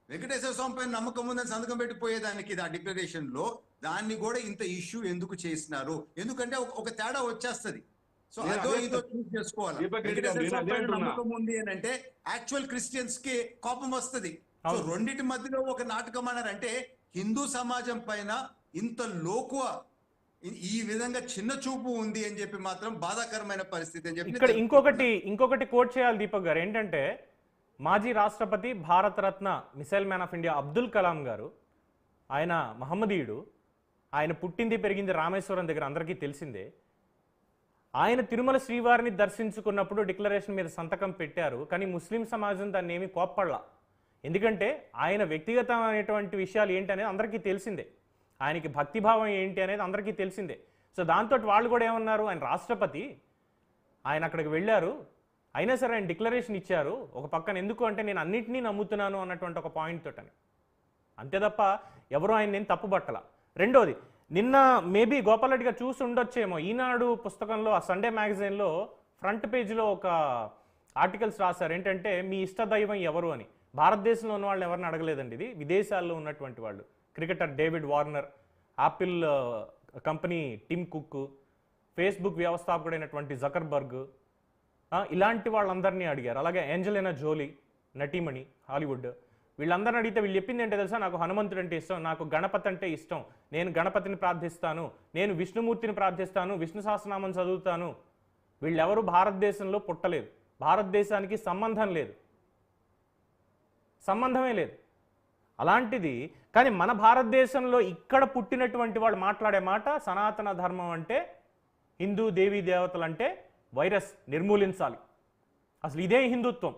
B: వెంకటేశ్వర స్వామి పైన నమ్మకం ఉందని సంతకం పెట్టిపోయేదానికి ఆ డిక్లరేషన్ లో దాన్ని కూడా ఇంత ఇష్యూ ఎందుకు చేసినారు? ఎందుకంటే ఒక తేడా వచ్చేస్తుంది. సో అదో ఇదో చూస్ చేసుకోవాలి. వెంకటేశ్వర స్వామి పైన నమ్మకం ఉంది అని అంటే యాక్చువల్ క్రిస్టియన్స్ కి కోపం వస్తుంది. సో రెండింటి మధ్యలో ఒక నాటకం అన్నారంటే హిందూ సమాజం పైన ఇంత లోకువ, ఈ విధంగా చిన్న చూపు ఉంది అని చెప్పి మాత్రం బాధాకరమైన పరిస్థితి అని చెప్పి
A: ఇక్కడ ఇంకొకటి కోట్ చేయాలి దీపక్ గారు. ఏంటంటే మాజీ రాష్ట్రపతి, Bharat Ratna, missile man of India Abdul Kalam గారు, ఆయన మహమ్మదీయుడు, ఆయన పుట్టింది పెరిగింది రామేశ్వరం దగ్గర, అందరికీ తెలిసిందే. ఆయన తిరుమల శ్రీవారిని దర్శించుకున్నప్పుడు డిక్లరేషన్ మీద సంతకం పెట్టారు, కానీ ముస్లిం సమాజం దాన్ని ఏమీ కోప్పడలా. ఎందుకంటే ఆయన వ్యక్తిగతమైనటువంటి విషయాలు ఏంటి అనేది అందరికీ తెలిసిందే, ఆయనకి భక్తిభావం ఏంటి అనేది అందరికీ తెలిసిందే. సో దాంతో వాళ్ళు కూడా ఏమన్నారు, ఆయన రాష్ట్రపతి, ఆయన అక్కడికి వెళ్ళారు, అయినా సరే ఆయన డిక్లరేషన్ ఇచ్చారు ఒక పక్కన. ఎందుకు అంటే నేను అన్నింటినీ నమ్ముతున్నాను అన్నటువంటి ఒక పాయింట్ తోటని, అంతే తప్ప ఎవరు ఆయన నేను తప్పుబట్టల. రెండోది, నిన్న మేబీ గోపాలరెడ్డి గారు చూసి ఉండొచ్చేమో, ఈనాడు పుస్తకంలో ఆ సండే మ్యాగజైన్లో ఫ్రంట్ పేజీలో ఒక ఆర్టికల్స్ రాశారు. ఏంటంటే మీ ఇష్ట దైవం ఎవరు అని. భారతదేశంలో ఉన్న వాళ్ళని ఎవరిని అడగలేదండి, ఇది విదేశాల్లో ఉన్నటువంటి వాళ్ళు. Cricketer David Warner, Apple company Tim Cook, Facebook వ్యవస్థాపకుడైనటువంటి జకర్బర్గ్, ఇలాంటి వాళ్ళందరినీ అడిగారు. అలాగే ఏంజలినా జోలీ, నటీమణి, హాలీవుడ్, వీళ్ళందరిని అడిగితే వీళ్ళు చెప్పింది ఏంటో తెలుసా, నాకు హనుమంతుడు అంటే ఇష్టం, నాకు గణపతి అంటే ఇష్టం, నేను గణపతిని ప్రార్థిస్తాను, నేను విష్ణుమూర్తిని ప్రార్థిస్తాను, విష్ణు సహస్రనామం చదువుతాను. వీళ్ళెవరూ భారతదేశంలో పుట్టలేదు, భారతదేశానికి సంబంధం లేదు, సంబంధమే లేదు. అలాంటిది కానీ మన భారతదేశంలో ఇక్కడ పుట్టినటువంటి వాళ్ళు మాట్లాడే మాట, సనాతన ధర్మం అంటే హిందూ దేవీ దేవతలు అంటే వైరస్, నిర్మూలించాలి. అసలు ఇదే హిందుత్వం.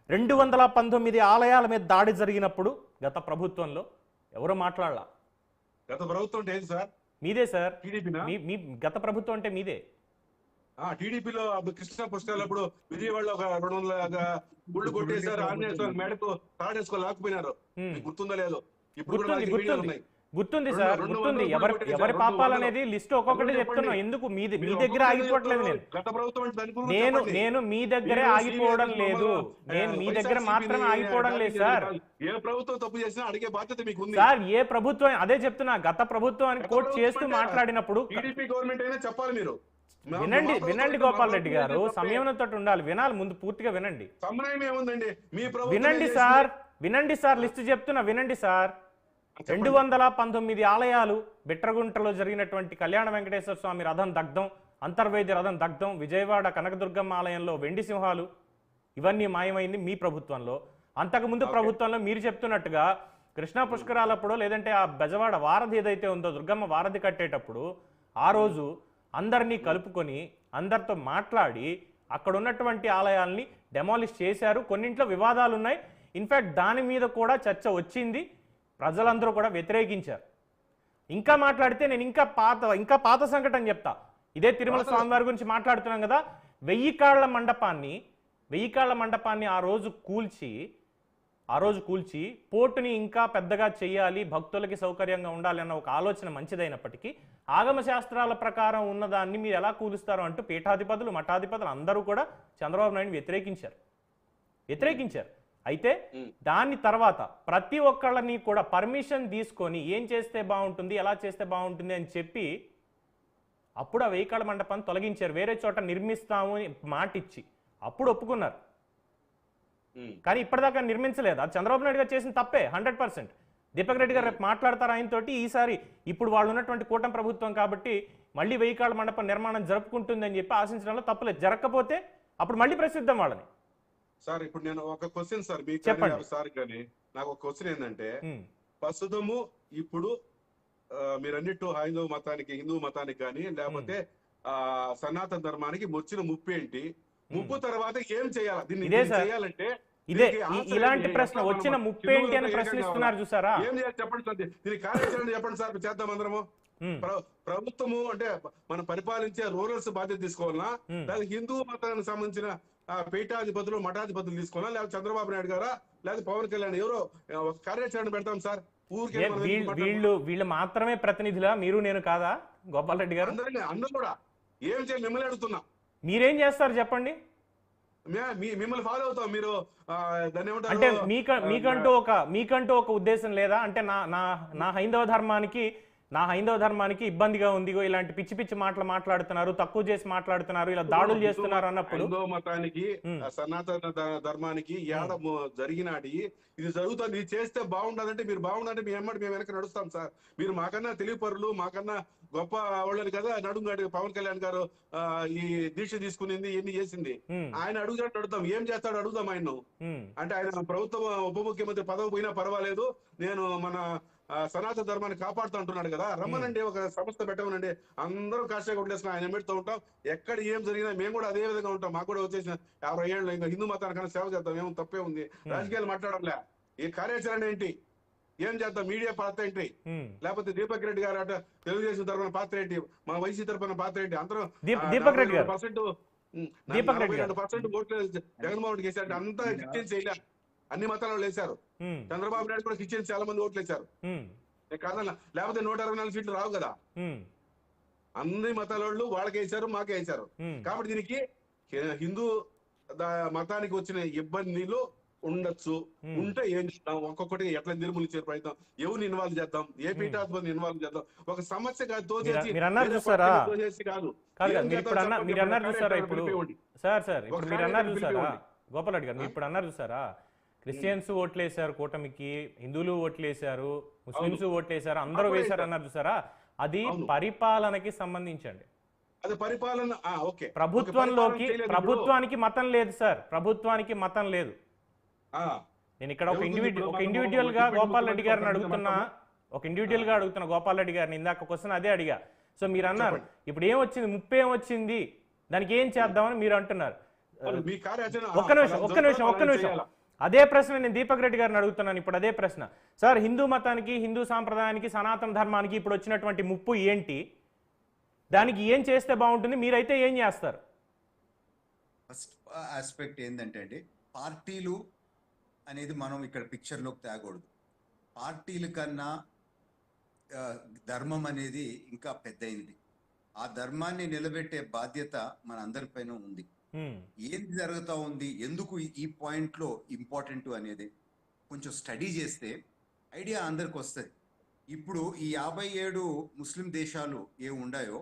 A: 219 ఆలయాల మీద దాడి జరిగినప్పుడు గత ప్రభుత్వంలో ఎవరో మాట్లాడలా.
C: గత ప్రభుత్వం అంటే సార్
A: మీదే సార్,
C: టీడీపీనా?
A: మీ గత ప్రభుత్వం అంటే మీదే.
C: టీడీపీలో కృష్ణా పుష్కరాలప్పుడు విజయవాడలో ఒక 200 గుళ్ళు కొట్టేశారు, ఆంజనేయ స్వామి మేడకు తాడేసుకో లాక్కుపోయినారు. గుర్తుందో లేదో? ఇప్పుడు
A: గుర్తుంది సార్, గుర్తుంది. ఎవరి పాపాలు అనేది లిస్ట్ ఒక్కొక్కటి చెప్తున్నాం. ఎందుకు మీ దగ్గర ఆగిపోవట్లేదు? నేను మీ దగ్గరే ఆగిపోవడం లేదు, నేను మీ దగ్గర మాత్రమే ఆగిపోవడం లేదు సార్.
C: ఏ ప్రభుత్వం తప్పు చేసినా అడిగే బాధ్యత మీకు ఉంది
A: సార్. ఏ ప్రభుత్వం, అదే చెప్తున్నా, గత ప్రభుత్వాన్ని కోట్ చేస్తూ మాట్లాడినప్పుడు
C: టీడీపీ గవర్నమెంట్ అయినా చెప్పాలి మీరు.
A: వినండి గోపాల్ రెడ్డి గారు, సంయమనంతో ఉండాలి, వినాలి, ముందు పూర్తిగా వినండి.
C: సమన్వయం ఏముందండి మీ ప్రభుత్వం?
A: వినండి సార్, లిస్ట్ చెప్తున్నా, వినండి సార్. 219 ఆలయాలు, బిట్రగుంటలో జరిగినటువంటి కళ్యాణ వెంకటేశ్వర స్వామి రథం దగ్ధం, అంతర్వేది రథం దగ్ధం, విజయవాడ కనకదుర్గమ్మ ఆలయంలో వెండి సింహాలు, ఇవన్నీ మాయమైంది మీ ప్రభుత్వంలో. అంతకుముందు ప్రభుత్వంలో మీరు చెప్తున్నట్టుగా కృష్ణా పుష్కరాలప్పుడు, లేదంటే ఆ బెజవాడ వారధి ఏదైతే ఉందో, దుర్గమ్మ వారధి కట్టేటప్పుడు ఆ రోజు అందరినీ కలుపుకొని అందరితో మాట్లాడి అక్కడ ఉన్నటువంటి ఆలయాల్ని డెమాలిష్ చేశారు. కొన్నింట్లో వివాదాలు ఉన్నాయి, ఇన్ఫ్యాక్ట్ దాని మీద కూడా చర్చ వచ్చింది, ప్రజలందరూ కూడా వ్యతిరేకించారు. ఇంకా మాట్లాడితే నేను ఇంకా పాత సంఘటన చెప్తా. ఇదే తిరుమల స్వామివారి గురించి మాట్లాడుతున్నాం కదా, 1000 కాళ్ల మండపాన్ని ఆ రోజు కూల్చి పోర్టుని ఇంకా పెద్దగా చేయాలి, భక్తులకి సౌకర్యంగా ఉండాలి అన్న ఒక ఆలోచన మంచిదైనప్పటికీ ఆగమ శాస్త్రాల ప్రకారం ఉన్నదాన్ని మీరు ఎలా కూలుస్తారు అంటూ పీఠాధిపతులు, మఠాధిపతులు అందరూ కూడా చంద్రబాబు నాయుడు వ్యతిరేకించారు. అయితే దాని తర్వాత ప్రతి ఒక్కళ్ళని కూడా పర్మిషన్ తీసుకొని ఏం చేస్తే బాగుంటుంది, ఎలా చేస్తే బాగుంటుంది అని చెప్పి అప్పుడు ఆ 1000 కాళ్ల మండపాన్ని తొలగించారు, వేరే చోట నిర్మిస్తాము అని మాట ఇచ్చి అప్పుడు ఒప్పుకున్నారు. కానీ ఇప్పటిదాకా నిర్మించలేదు. అది చంద్రబాబు నాయుడు గారు చేసిన తప్పే 100%. దీపక్ రెడ్డి గారు రేపు మాట్లాడతారు ఆయనతోటి. ఈసారి ఇప్పుడు వాళ్ళు ఉన్నటువంటి కూటమి ప్రభుత్వం కాబట్టి మళ్ళీ 1000 కాళ్ల మండపం నిర్మాణం జరుపుకుంటుంది అని చెప్పి ఆశించడంలో తప్పలేదు. జరగకపోతే అప్పుడు మళ్ళీ ప్రసిద్ధం వాళ్ళని.
C: సార్ ఇప్పుడు నేను ఒక క్వశ్చన్ సార్ మీకు సార్, కానీ నాకు ఒక క్వశ్చన్ ఏంటంటే, ప్రస్తుతము ఇప్పుడు మీరు అన్నిట్టు హిందూ మతానికి కానీ లేకపోతే సనాతన ధర్మానికి వచ్చిన ముప్పు ఏంటి, ముప్పు తర్వాత ఏం చేయాలి,
A: ఇదే
C: దీన్ని
A: సార్
C: చేయాలంటే
A: ఇదే
C: దీనికి answer
A: ఇలాంటి
C: ఏంటి?
A: ప్రశ్న
C: ఎట్లా మనం
A: వచ్చిన ముప్పేంటి
C: హిందువులుగా
A: అని
C: ఏకం
A: ప్రశ్నిస్తున్నారు
C: కావాలా?
A: చూసారా.
C: ఏం చేయాలి చెప్పండి సార్, దీనికి కార్యాచరణ చెప్పండి సార్, చేద్దాం అందరము.
A: ఉమ్,
C: ప్రభుత్వము అంటే మనం పరిపాలించే రూరల్స్ బాధ్యత తీసుకోవాలన్నా,
A: ఉమ్.
C: లేదా హిందూ మతానికి సంబంధించిన పీఠాధిపతులు మఠాధిపతులు తీసుకోవాలా, లేదా చంద్రబాబు నాయుడు గారా, లేదా పవన్ కళ్యాణ్ ఎవరో ఒక కార్యాచరణ పెడతాం సార్. ఊరికే మనం ఎందుకు మాట్లాడుకుంటాం?
A: వీళ్ళు మాత్రమే ప్రతినిధులా, మీరు నేను కాదా గోపాల్ రెడ్డి గారు?
C: అందరూ కూడా ఏం చేయాలి మిమ్మల్ని అడుగుతున్నా.
A: మీరేం చేస్తారు చెప్పండి.
C: మిమ్మల్ని ఫాలో అవుతాం. మీరు దాన్ని
A: అంటే
C: ఏమంటారు,
A: మీకంటూ ఒక ఉద్దేశం లేదా? అంటే నా హైందవ ధర్మానికి ఇబ్బందిగా ఉంది, ఇలాంటి పిచ్చి పిచ్చి మాటలు మాట్లాడుతున్నారు, తక్కువ చేసి మాట్లాడుతున్నారు, ఇలా దాడులు చేస్తున్నారు అన్నప్పుడు
C: హిందూ మతానికి సనాతన ధర్మానికి ఏడ జరిగినాడి ఇది జరుగుతుంది, ఇది చేస్తే బాగుండదంటే మీరు బాగుండంటే మీ ఎమ్మడి మేము వెనక నడుస్తాం సార్. మీరు మాకన్నా తెలివిపరులు, మాకన్నా గొప్ప వాళ్ళని కదా నడుంగాడు పవన్ కళ్యాణ్ గారు ఈ దీక్ష తీసుకునింది, ఎన్ని చేసింది. ఆయన అడుగుతాడు, అడుగుతాం ఏం చేస్తాడు అడుగుదాం ఆయన. అంటే ఆయన ప్రభుత్వం ఉప ముఖ్యమంత్రి పదవి పోయినా పర్వాలేదు, నేను మన సనాతన ధర్మాన్ని కాపాడుతూ అంటున్నాడు కదా, రమ్మనండి, ఒక సంస్థ పెట్టమనండి, అందరం కాషాయ కొట్టేసిన ఆయన పెడుతూ ఉంటాం. ఎక్కడ ఏం జరిగినా మేము కూడా అదే విధంగా ఉంటాం. మాకు కూడా వచ్చేసిన 50 ఏళ్ళు ఇంకా హిందూ మతానికన్నా సేవ చేద్దాం, ఏమో తప్పే ఉంది. రాజకీయాలు మాట్లాడంలే, ఈ కార్యాచరణ ఏంటి, ఏం చేద్దాం, మీడియా పాత్ర ఏంటి, లేకపోతే దీపక్ రెడ్డి గారు అట తెలుగుదేశం తరఫున పాత్ర ఏంటి, మా వైసీ తరఫున పాత్ర ఏంటి, అందరం
A: దీపక్ రెడ్డి గారు
C: 42% ఓట్లు జగన్మోహన్ రెడ్డి వేసారు, అంతా కిచెన్స్ వేయలే, అన్ని మతాల వాళ్ళు వేశారు. చంద్రబాబు నాయుడు కూడా కిచెన్స్ చాలా మంది ఓట్లు వేశారు కాదన్నా, లేకపోతే 164 సీట్లు రావు కదా. అన్ని మతాల వాళ్ళు వాళ్ళకి వేశారు, మాకే వేశారు. కాబట్టి దీనికి హిందూ మతానికి వచ్చిన ఇబ్బందులు ఉండొచ్చు, ఉంటే ఏం చేద్దాం, ఒక్కొక్కటి ఎట్లా నిర్మూలించే ప్రయత్నం, ఎవరిని ఇన్వాల్వ్ చేద్దాం, ఏ పీఠాధిపతిని ఇన్వాల్వ్ చేద్దాం, ఒక సమస్య కాదు తోచేసి కాదు.
A: మీరు అన్నారు చూసారా ఇప్పుడు సార్ ఇప్పుడు మీరు అన్నారు చూసారా గోపాల్ రెడ్డి గారు, మీరు ఇప్పుడు అన్నారు చూసారా, క్రిస్టియన్స్ ఓట్లేశారు కూటమికి, హిందువులు ఓట్లేశారు, ముస్లింస్ ఓట్లేశారు, అందరూ వేశారు అన్నారు చూసారా, అది పరిపాలనకి సంబంధించండి.
C: అది పరిపాలన ఓకే.
A: ప్రభుత్వానికి మతం లేదు సార్, ప్రభుత్వానికి మతం లేదు. నేను ఇక్కడ ఒక ఇండివిజువల్ గా గోపాల్ రెడ్డి గారిని అడుగుతున్నా, గోపాల్ రెడ్డి గారిని ఇందాక క్వశ్చన్ అదే అడిగా. సో మీరు అన్నారు ఇప్పుడు ఏమొచ్చింది, ముప్పై ఏమొచ్చింది, దానికి ఏం చేద్దామని మీరు అంటున్నారు. ఒక్క నిమిషం అదే ప్రశ్న నేను దీపక్ రెడ్డి గారిని అడుగుతున్నాను ఇప్పుడు. అదే ప్రశ్న సార్, హిందూ మతానికి, హిందూ సాంప్రదాయానికి, సనాతన ధర్మానికి ఇప్పుడు వచ్చినటువంటి ముప్పు ఏంటి, దానికి ఏం చేస్తే బాగుంటుంది, మీరైతే ఏం చేస్తారు?
B: ఫస్ట్ ఆస్పెక్ట్ ఏంటంటే అండి, పార్టీలు అనేది మనం ఇక్కడ పిక్చర్లోకి తేకూడదు. పార్టీల కన్నా ధర్మం అనేది ఇంకా పెద్దయినది. ఆ ధర్మాన్ని నిలబెట్టే బాధ్యత మన అందరిపైన ఉంది. ఏంది జరుగుతూ ఉంది, ఎందుకు ఈ పాయింట్లో ఇంపార్టెంట్ అనేది కొంచెం స్టడీ చేస్తే ఐడియా అందరికి వస్తుంది. ఇప్పుడు ఈ 57 ముస్లిం దేశాలు ఏ ఉన్నాయో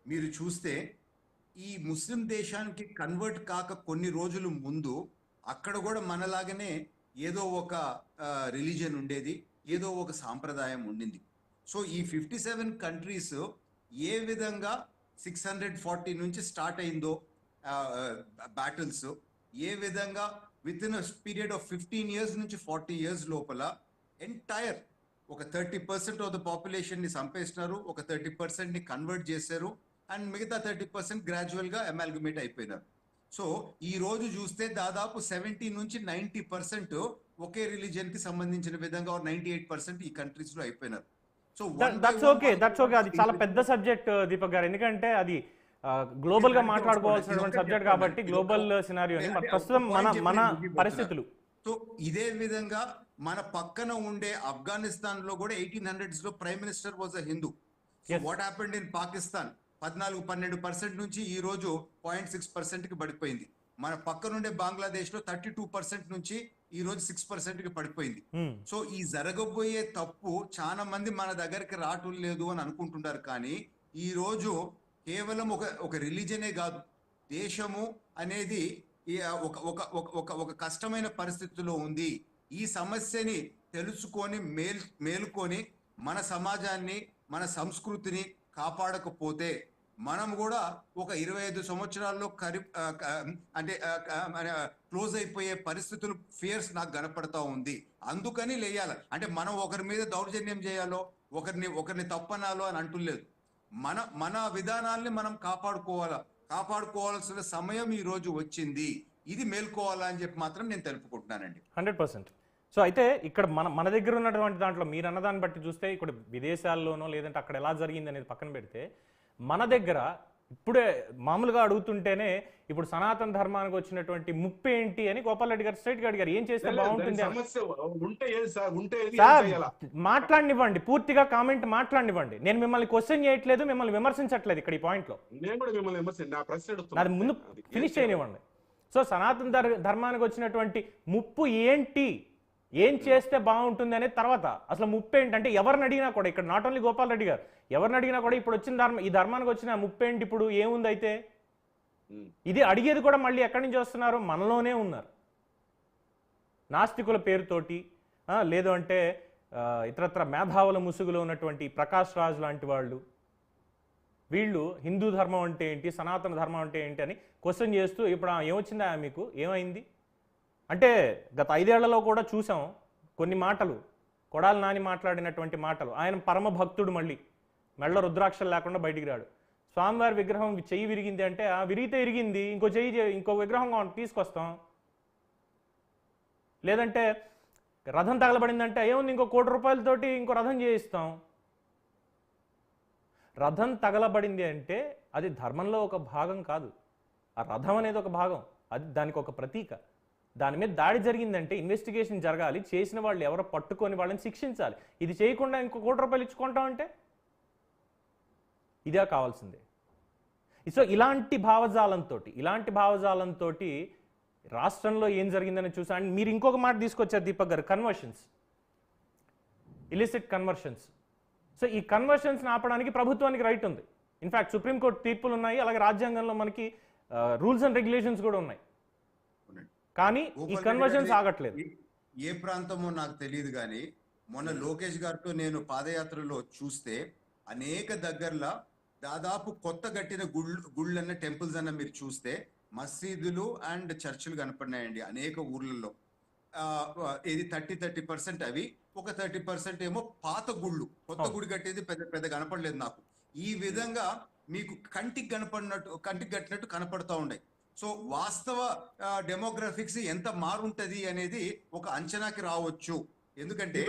B: మీరు చూస్తే, ఈ ముస్లిం దేశానికి కన్వర్ట్ కాక కొన్ని రోజుల ముందు అక్కడ కూడా మనలాగానే ఏదో ఒక రిలీజియన్ ఉండేది, ఏదో ఒక సాంప్రదాయం ఉండింది. సో ఈ 57 కంట్రీస్ ఏ విధంగా 640 నుంచి స్టార్ట్ అయిందో బ్యాటిల్స్, ఏ విధంగా with in period of 15 years నుంచి 40 years లోపల ఎంటైర్ ఒక 30% ఆఫ్ ద పాపులేషన్ ని చంపేస్తున్నారు, ఒక 30% ని కన్వర్ట్ చేశారు, అండ్ మిగతా 30% గ్రాడ్యువల్ గా అమాల్గమేట్ అయిపోయినారు. సో ఈ రోజు చూస్తే దాదాపు 70 నుంచి 90% ఒకే రిలీజియన్ కి సంబంధించిన విధంగా 98% ఈ కంట్రీస్ లో అయిపోయినారు. సో
A: దట్స్ ఓకే, అది చాలా పెద్ద సబ్జెక్ట్ దీపక్ గారు, ఎందుకంటే అది గ్లోబల్ గా మాట్లాడుకోవాల్సినటువంటి సబ్జెక్ట్ కాబట్టి, గ్లోబల్ సినారియోని ప్రస్తుతం మన పరిస్థితులు.
B: సో ఇదే విధంగా మన పక్కన ఉండే ఆఫ్ఘనిస్తాన్ లో కూడా 1800s లో prime minister was a Hindu. So what happened in Pakistan 14-12% నుంచి ఈ రోజు 0.6% కి పడిపోయింది. మన పక్కనుండే బంగ్లాదేశ్ లో 32% నుంచి ఈ రోజు 6% కి పడిపోయింది. సో ఈ జరగబోయే తప్పు చాలా మంది మన దగ్గరికి రావటం లేదు అని అనుకుంటున్నారు, కానీ ఈ రోజు కేవలం ఒక రిలీజనే కాదు, దేశము అనేది ఒక కష్టమైన పరిస్థితిలో ఉంది. ఈ సమస్యని తెలుసుకొని మేలుకొని మన సమాజాన్ని, మన సంస్కృతిని కాపాడకపోతే మనం కూడా ఒక 25 సంవత్సరాల్లో క్లోజ్ అయిపోయే పరిస్థితులు, ఫియర్స్ నాకు కనపడతా ఉంది. అందుకని లేయాలి అంటే మనం ఒకరి మీద దౌర్జన్యం చేయాలో, ఒకరిని తప్పనాలో అని అంటులేదు. మన విధానాల్ని మనం కాపాడుకోవాల్సిన సమయం ఈ రోజు వచ్చింది. ఇది మేల్కోవాలా అని చెప్పి మాత్రం నేను తెలుపుకుంటున్నానండి.
A: 100%. సో అయితే ఇక్కడ మన దగ్గర ఉన్నటువంటి దాంట్లో మీరు అన్నదాన్ని బట్టి చూస్తే ఇక్కడ విదేశాల్లోనో లేదంటే అక్కడ ఎలా జరిగింది అనేది పక్కన పెడితే మన దగ్గర ఇప్పుడే మామూలుగా అడుగుతుంటేనే ఇప్పుడు సనాతన ధర్మానికి వచ్చినటువంటి ముప్పు ఏంటి అని గోపాల్ రెడ్డి గారు స్ట్రైట్ గా అడిగారు. ఏం చేస్తే బాగుంటుంది మాట్లాడినివ్వండి, పూర్తిగా కామెంట్ మాట్లాడినివ్వండి. నేను మిమ్మల్ని క్వశ్చన్ చేయట్లేదు, మిమ్మల్ని విమర్శించట్లేదు ఇక్కడ ఈ పాయింట్ లో. నాది ముందు ఫినిష్ చేయనివ్వండి. సో సనాతన ధర్మానికి వచ్చినటువంటి ముప్పు ఏంటి, ఏం చేస్తే బాగుంటుంది అనేది తర్వాత. అసలు ముప్పు ఏంటంటే ఎవరిని అడిగినా కూడా ఇక్కడ నాట్ ఓన్లీ గోపాల్ రెడ్డి గారు, ఎవరిని అడిగినా కూడా ఇప్పుడు వచ్చిన ఈ ధర్మానికి వచ్చిన ముప్పు ఏంటి, ఇప్పుడు ఏముంది అయితే ఇది అడిగేది కూడా మళ్ళీ ఎక్కడి నుంచి వస్తున్నారు, మనలోనే ఉన్నారు. నాస్తికుల పేరుతోటి లేదు అంటే ఇతరత్ర మేధావుల ముసుగులో ఉన్నటువంటి ప్రకాష్ రాజ్ లాంటి వాళ్ళు, వీళ్ళు హిందూ ధర్మం అంటే ఏంటి, సనాతన ధర్మం అంటే ఏంటి అని క్వశ్చన్ చేస్తూ ఇప్పుడు ఏమొచ్చిందా మీకు, ఏమైంది అంటే గత 5 ఏళ్లలో కూడా చూసాం కొన్ని మాటలు, కొడాలి నాని మాట్లాడినటువంటి మాటలు. ఆయన పరమ భక్తుడు, మళ్ళీ మెళ్ళ రుద్రాక్షలు లేకుండా బయటికి రాడు. స్వామివారి విగ్రహం చెయ్యి విరిగింది అంటే విరిగితే విరిగింది, ఇంకో విగ్రహం తీసుకొస్తాం. లేదంటే రథం తగలబడిందంటే ఏముంది, ఇంకో 1 కోటి రూపాయలతోటి ఇంకో రథం చేయిస్తాం. రథం తగలబడింది అంటే అది ధర్మంలో ఒక భాగం కాదు, ఆ రథం అనేది ఒక భాగం, అది దానికి ఒక ప్రతీక. దాని మీద దాడి జరిగిందంటే ఇన్వెస్టిగేషన్ జరగాలి, చేసిన వాళ్ళు ఎవరో పట్టుకొని వాళ్ళని శిక్షించాలి. ఇది చేయకుండా ఇంకో 1 కోటి రూపాయలు ఇచ్చుకుంటాం అంటే ఇదే కావాల్సిందే. సో ఇలాంటి భావజాలంతో రాష్ట్రంలో ఏం జరిగిందని చూసా. అండ్ మీరు ఇంకొక మాట తీసుకొచ్చారు దీపక్ గారు, కన్వర్షన్స్, ఇలిసిట్ కన్వర్షన్స్. సో ఈ కన్వర్షన్స్ని ఆపడానికి ప్రభుత్వానికి రైట్ ఉంది. ఇన్ఫ్యాక్ట్ సుప్రీంకోర్టు తీర్పులు ఉన్నాయి, అలాగే రాజ్యాంగంలో మనకి రూల్స్ అండ్ రెగ్యులేషన్స్ కూడా ఉన్నాయి. కానీ ఈ కన్వర్షన్స్ ఆగట్లేదు.
B: ఏ ప్రాంతమో నాకు తెలియదు కానీ మొన్న లోకేష్ గారితో నేను పాదయాత్రలో చూస్తే అనేక దగ్గరలో దాదాపు కొత్త కట్టిన గుళ్ళన్న టెంపుల్స్ అన్న మీరు చూస్తే మసీదులు అండ్ చర్చిలు కనపడినాయండి అనేక ఊర్లలో. ఇది 30% అవి, ఒక 30% ఏమో పాత గుళ్ళు, కొత్త గుడి కట్టేది పెద్ద కనపడలేదు నాకు. ఈ విధంగా మీకు కంటికి కట్టినట్టు కనపడతా ఉన్నాయి. సో వాస్తవ డెమోగ్రఫిక్స్ ఎంత మారుంటది అనేది ఒక అంచనాకి రావచ్చు. ఎందుకంటే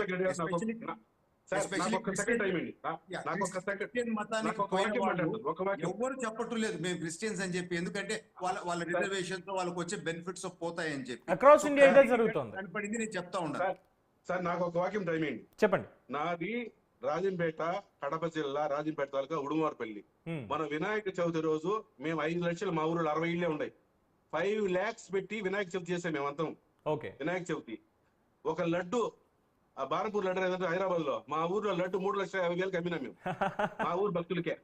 B: ఎవరు చెప్పట్టు లేదు మేము క్రిస్టియన్స్ అని చెప్పి, ఎందుకంటే వాళ్ళ రిజర్వేషన్స్ వాళ్ళకి వచ్చే బెనిఫిట్స్ పోతాయని చెప్పి
A: అక్రాస్ ఇండియా ఇదే జరుగుతుంది.
B: కనపడింది, నేను చెప్తా ఉన్నాను
C: సార్. నాకు ఒక వాక్యం టైం ఏంటి
A: చెప్పండి.
C: నాది రాజంపేట, కడప జిల్లా, రాజంపేట తాలూకా ఉడుమవారిపల్లి. మన వినాయక చవితి రోజు మేము 5 లక్షలు, మా ఊరు 60 ఇళ్లే ఉన్నాయి, 5 lakhs పెట్టి వినాయక చవితి చేసాం మేమంతం. వినాయక చవితి ఒక లడ్డు, ఆ బారపూర్ లడ్డు ఏదంటే హైదరాబాద్ లో, మా ఊర్లో లడ్డు 3,50,000 అమ్మినాం మేము, మా ఊరు భక్తులకే.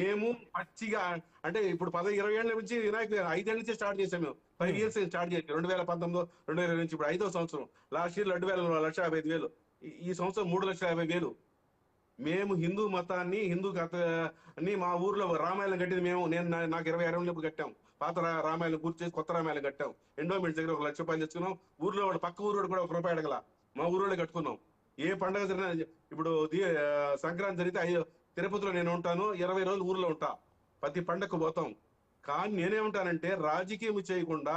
C: మేము పచ్చిగా అంటే ఇప్పుడు 10-20 ఏళ్ల నుంచి వినాయక 5 ఏళ్ల నుంచి స్టార్ట్ చేసాం మేము. 5 years స్టార్ట్ చేసి 2019, 2020 నుంచి ఇప్పుడు 5వ సంవత్సరం. లాస్ట్ ఇయర్ 2,155,000, ఈ సంవత్సరం 3,50,000. మేము హిందూ మతాన్ని, హిందూ కథని మా ఊర్లో రామాయణం కట్టింది మేము. నాకు 26 ఉన్నప్పుడు కట్టాం. పాత రామాయణం గుర్తు చేసి కొత్త రామాయణం కట్టాం. ఎండోమెంట్స్ దగ్గర 1 లక్ష రూపాయలు తెచ్చుకున్నాం. ఊర్లో వాడు పక్క ఊరు కూడా 1 రూపాయి అడగల, మా ఊరోళ్ళే కట్టుకున్నాం. ఏ పండుగ జరిగినా, ఇప్పుడు సంక్రాంతి జరిగితే తిరుపతిలో నేను ఉంటాను, 20 రోజులు ఊర్లో ఉంటా, ప్రతి పండగకు పోతాం. కానీ నేనేమంటానంటే రాజకీయం చేయకుండా